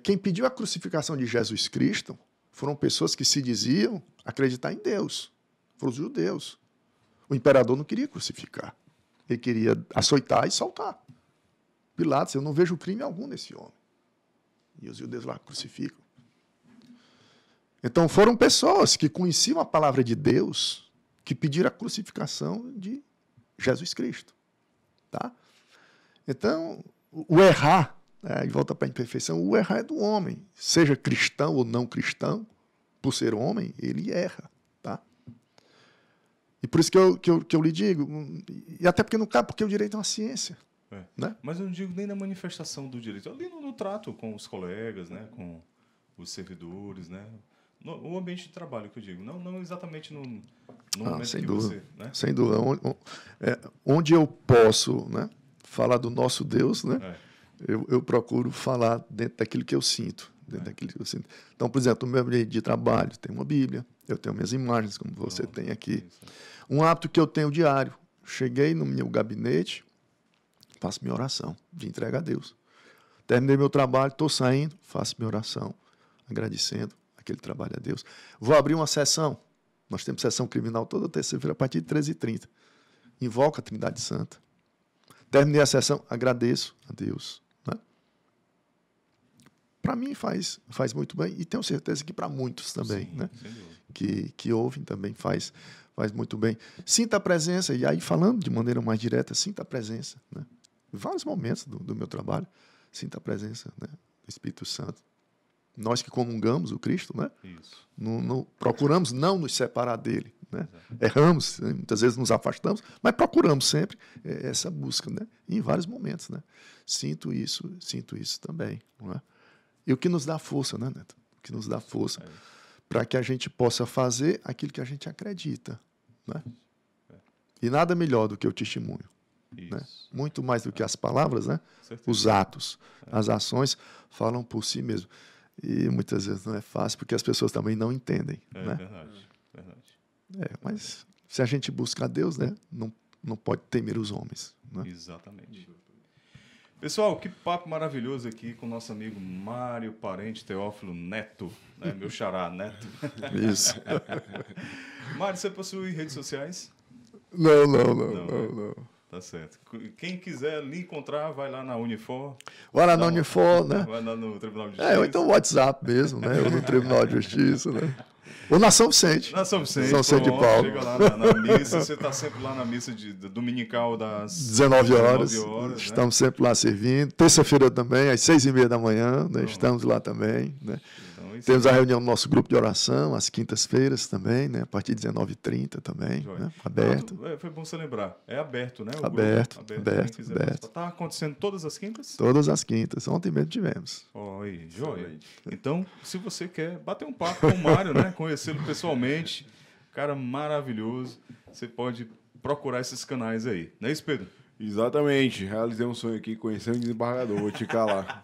Quem pediu a crucificação de Jesus Cristo foram pessoas que se diziam acreditar em Deus. Foram os judeus. O imperador não queria crucificar. Ele queria açoitar e soltar. Pilatos, eu não vejo crime algum nesse homem. E os judeus lá crucificam. Então foram pessoas que conheciam a palavra de Deus, que pediram a crucificação de Jesus Cristo. Tá? Então, o errar, e volta para a imperfeição, o errar é do homem. Seja cristão ou não cristão, por ser homem, ele erra. Tá? E por isso que eu lhe digo, e até porque não cabe, porque o direito é uma ciência. Né? Mas eu não digo nem na manifestação do direito, ali no trato com os colegas, né, com os servidores, né, no ambiente de trabalho, que eu digo, não exatamente no momento sem que dúvida, você... Né? Sem dúvida. Onde eu posso, né, falar do nosso Deus, né, eu procuro falar dentro daquilo que eu sinto. Daquilo que eu sinto. Então, por exemplo, no meu ambiente de trabalho, tem uma Bíblia, eu tenho minhas imagens, como você tem aqui. Isso. Um hábito que eu tenho diário. Cheguei no meu gabinete, faço minha oração de entrega a Deus. Terminei meu trabalho, estou saindo, faço minha oração, agradecendo aquele trabalho a Deus. Vou abrir uma sessão. Nós temos sessão criminal toda terça-feira a partir de 13h30. Invoco a Trindade Santa. Terminei a sessão, agradeço a Deus. Né? Para mim faz muito bem, e tenho certeza que para muitos também. Sim, né? Que ouvem também faz muito bem. Sinta a presença, e aí falando de maneira mais direta, sinta a presença. Né? Em vários momentos do meu trabalho, sinta a presença, né, do Espírito Santo. Nós que comungamos o Cristo, né, procuramos não nos separar dele. Né? Erramos, né, muitas vezes nos afastamos, mas procuramos sempre essa busca, né, em vários momentos. Né? Sinto isso também. Não é? E o que nos dá força, né, Neto? O que nos dá força para que a gente possa fazer aquilo que a gente acredita. Né? E nada melhor do que o testemunho. Né? Muito mais do que as palavras, né? Os atos, as ações falam por si mesmo. E muitas vezes não é fácil, porque as pessoas também não entendem. Né? Verdade. Mas se a gente busca a Deus, né? não pode temer os homens. Né? Exatamente. Pessoal, que papo maravilhoso aqui com o nosso amigo Mário Parente Teófilo Neto, né? Meu xará, Neto. Isso. Mário, você possui redes sociais? Não. Tá certo. Quem quiser lhe encontrar, vai lá na Unifor. Vai lá na Unifor, né? Vai lá no Tribunal de Justiça. Ou então o WhatsApp mesmo, né? Ou no Tribunal de Justiça, né? Ou na São Vicente. Na São Vicente. São Vicente de Paulo. Chega lá na missa, você está sempre lá na missa dominical das 19 horas. né? Estamos sempre lá servindo. Terça-feira também, às 6h30 da manhã, né? Estamos lá também, né? Temos a reunião do nosso grupo de oração, às quintas-feiras também, né? A partir de 19h30 também, né? Aberto. Foi bom você lembrar. É aberto, né? Aberto. Está acontecendo todas as quintas? Todas as quintas. Ontem mesmo tivemos. Oi, joia. Então, se você quer bater um papo com o Mário, né? Conhecê-lo pessoalmente, cara maravilhoso, você pode procurar esses canais aí. Não é isso, Pedro? Exatamente. Realizei um sonho aqui, conhecer um desembargador. Vou te calar.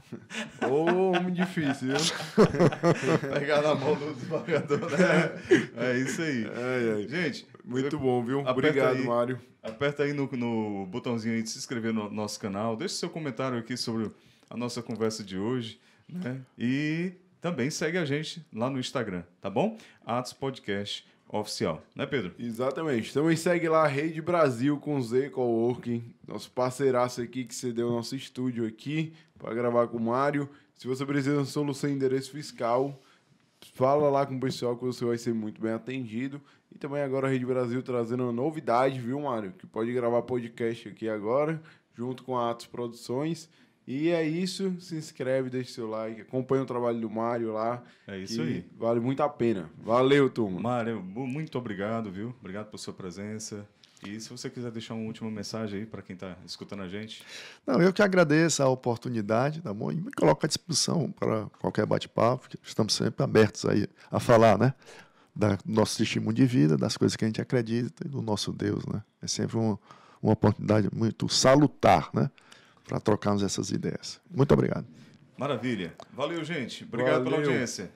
Ô, homem difícil, viu? Pegar na mão do desembargador, né? É isso aí. Gente, muito bom, viu? Obrigado, Mário. Aperta aí no botãozinho aí de se inscrever no nosso canal. Deixe seu comentário aqui sobre a nossa conversa de hoje, né? E também segue a gente lá no Instagram, tá bom? Atos Podcast Oficial, né, Pedro? Exatamente. Também segue lá a Rede Brasil com Z Coworking, nosso parceiraço aqui que cedeu o nosso estúdio aqui para gravar com o Mário. Se você precisa de uma solução de endereço fiscal, fala lá com o pessoal que você vai ser muito bem atendido. E também agora a Rede Brasil trazendo uma novidade, viu, Mário? Que pode gravar podcast aqui agora, junto com a Atos Produções. E é isso, se inscreve, deixa seu like, acompanha o trabalho do Mário lá. É isso aí. Vale muito a pena. Valeu, turma. Mário, muito obrigado, viu? Obrigado por sua presença. E se você quiser deixar uma última mensagem aí para quem está escutando a gente. Não, eu que agradeço a oportunidade, tá bom? E me coloco à disposição para qualquer bate-papo, porque estamos sempre abertos aí a falar, né? Do nosso testemunho de vida, das coisas que a gente acredita e do nosso Deus, né? É sempre uma oportunidade muito salutar, né? Para trocarmos essas ideias. Muito obrigado. Maravilha. Valeu, gente. Obrigado pela audiência.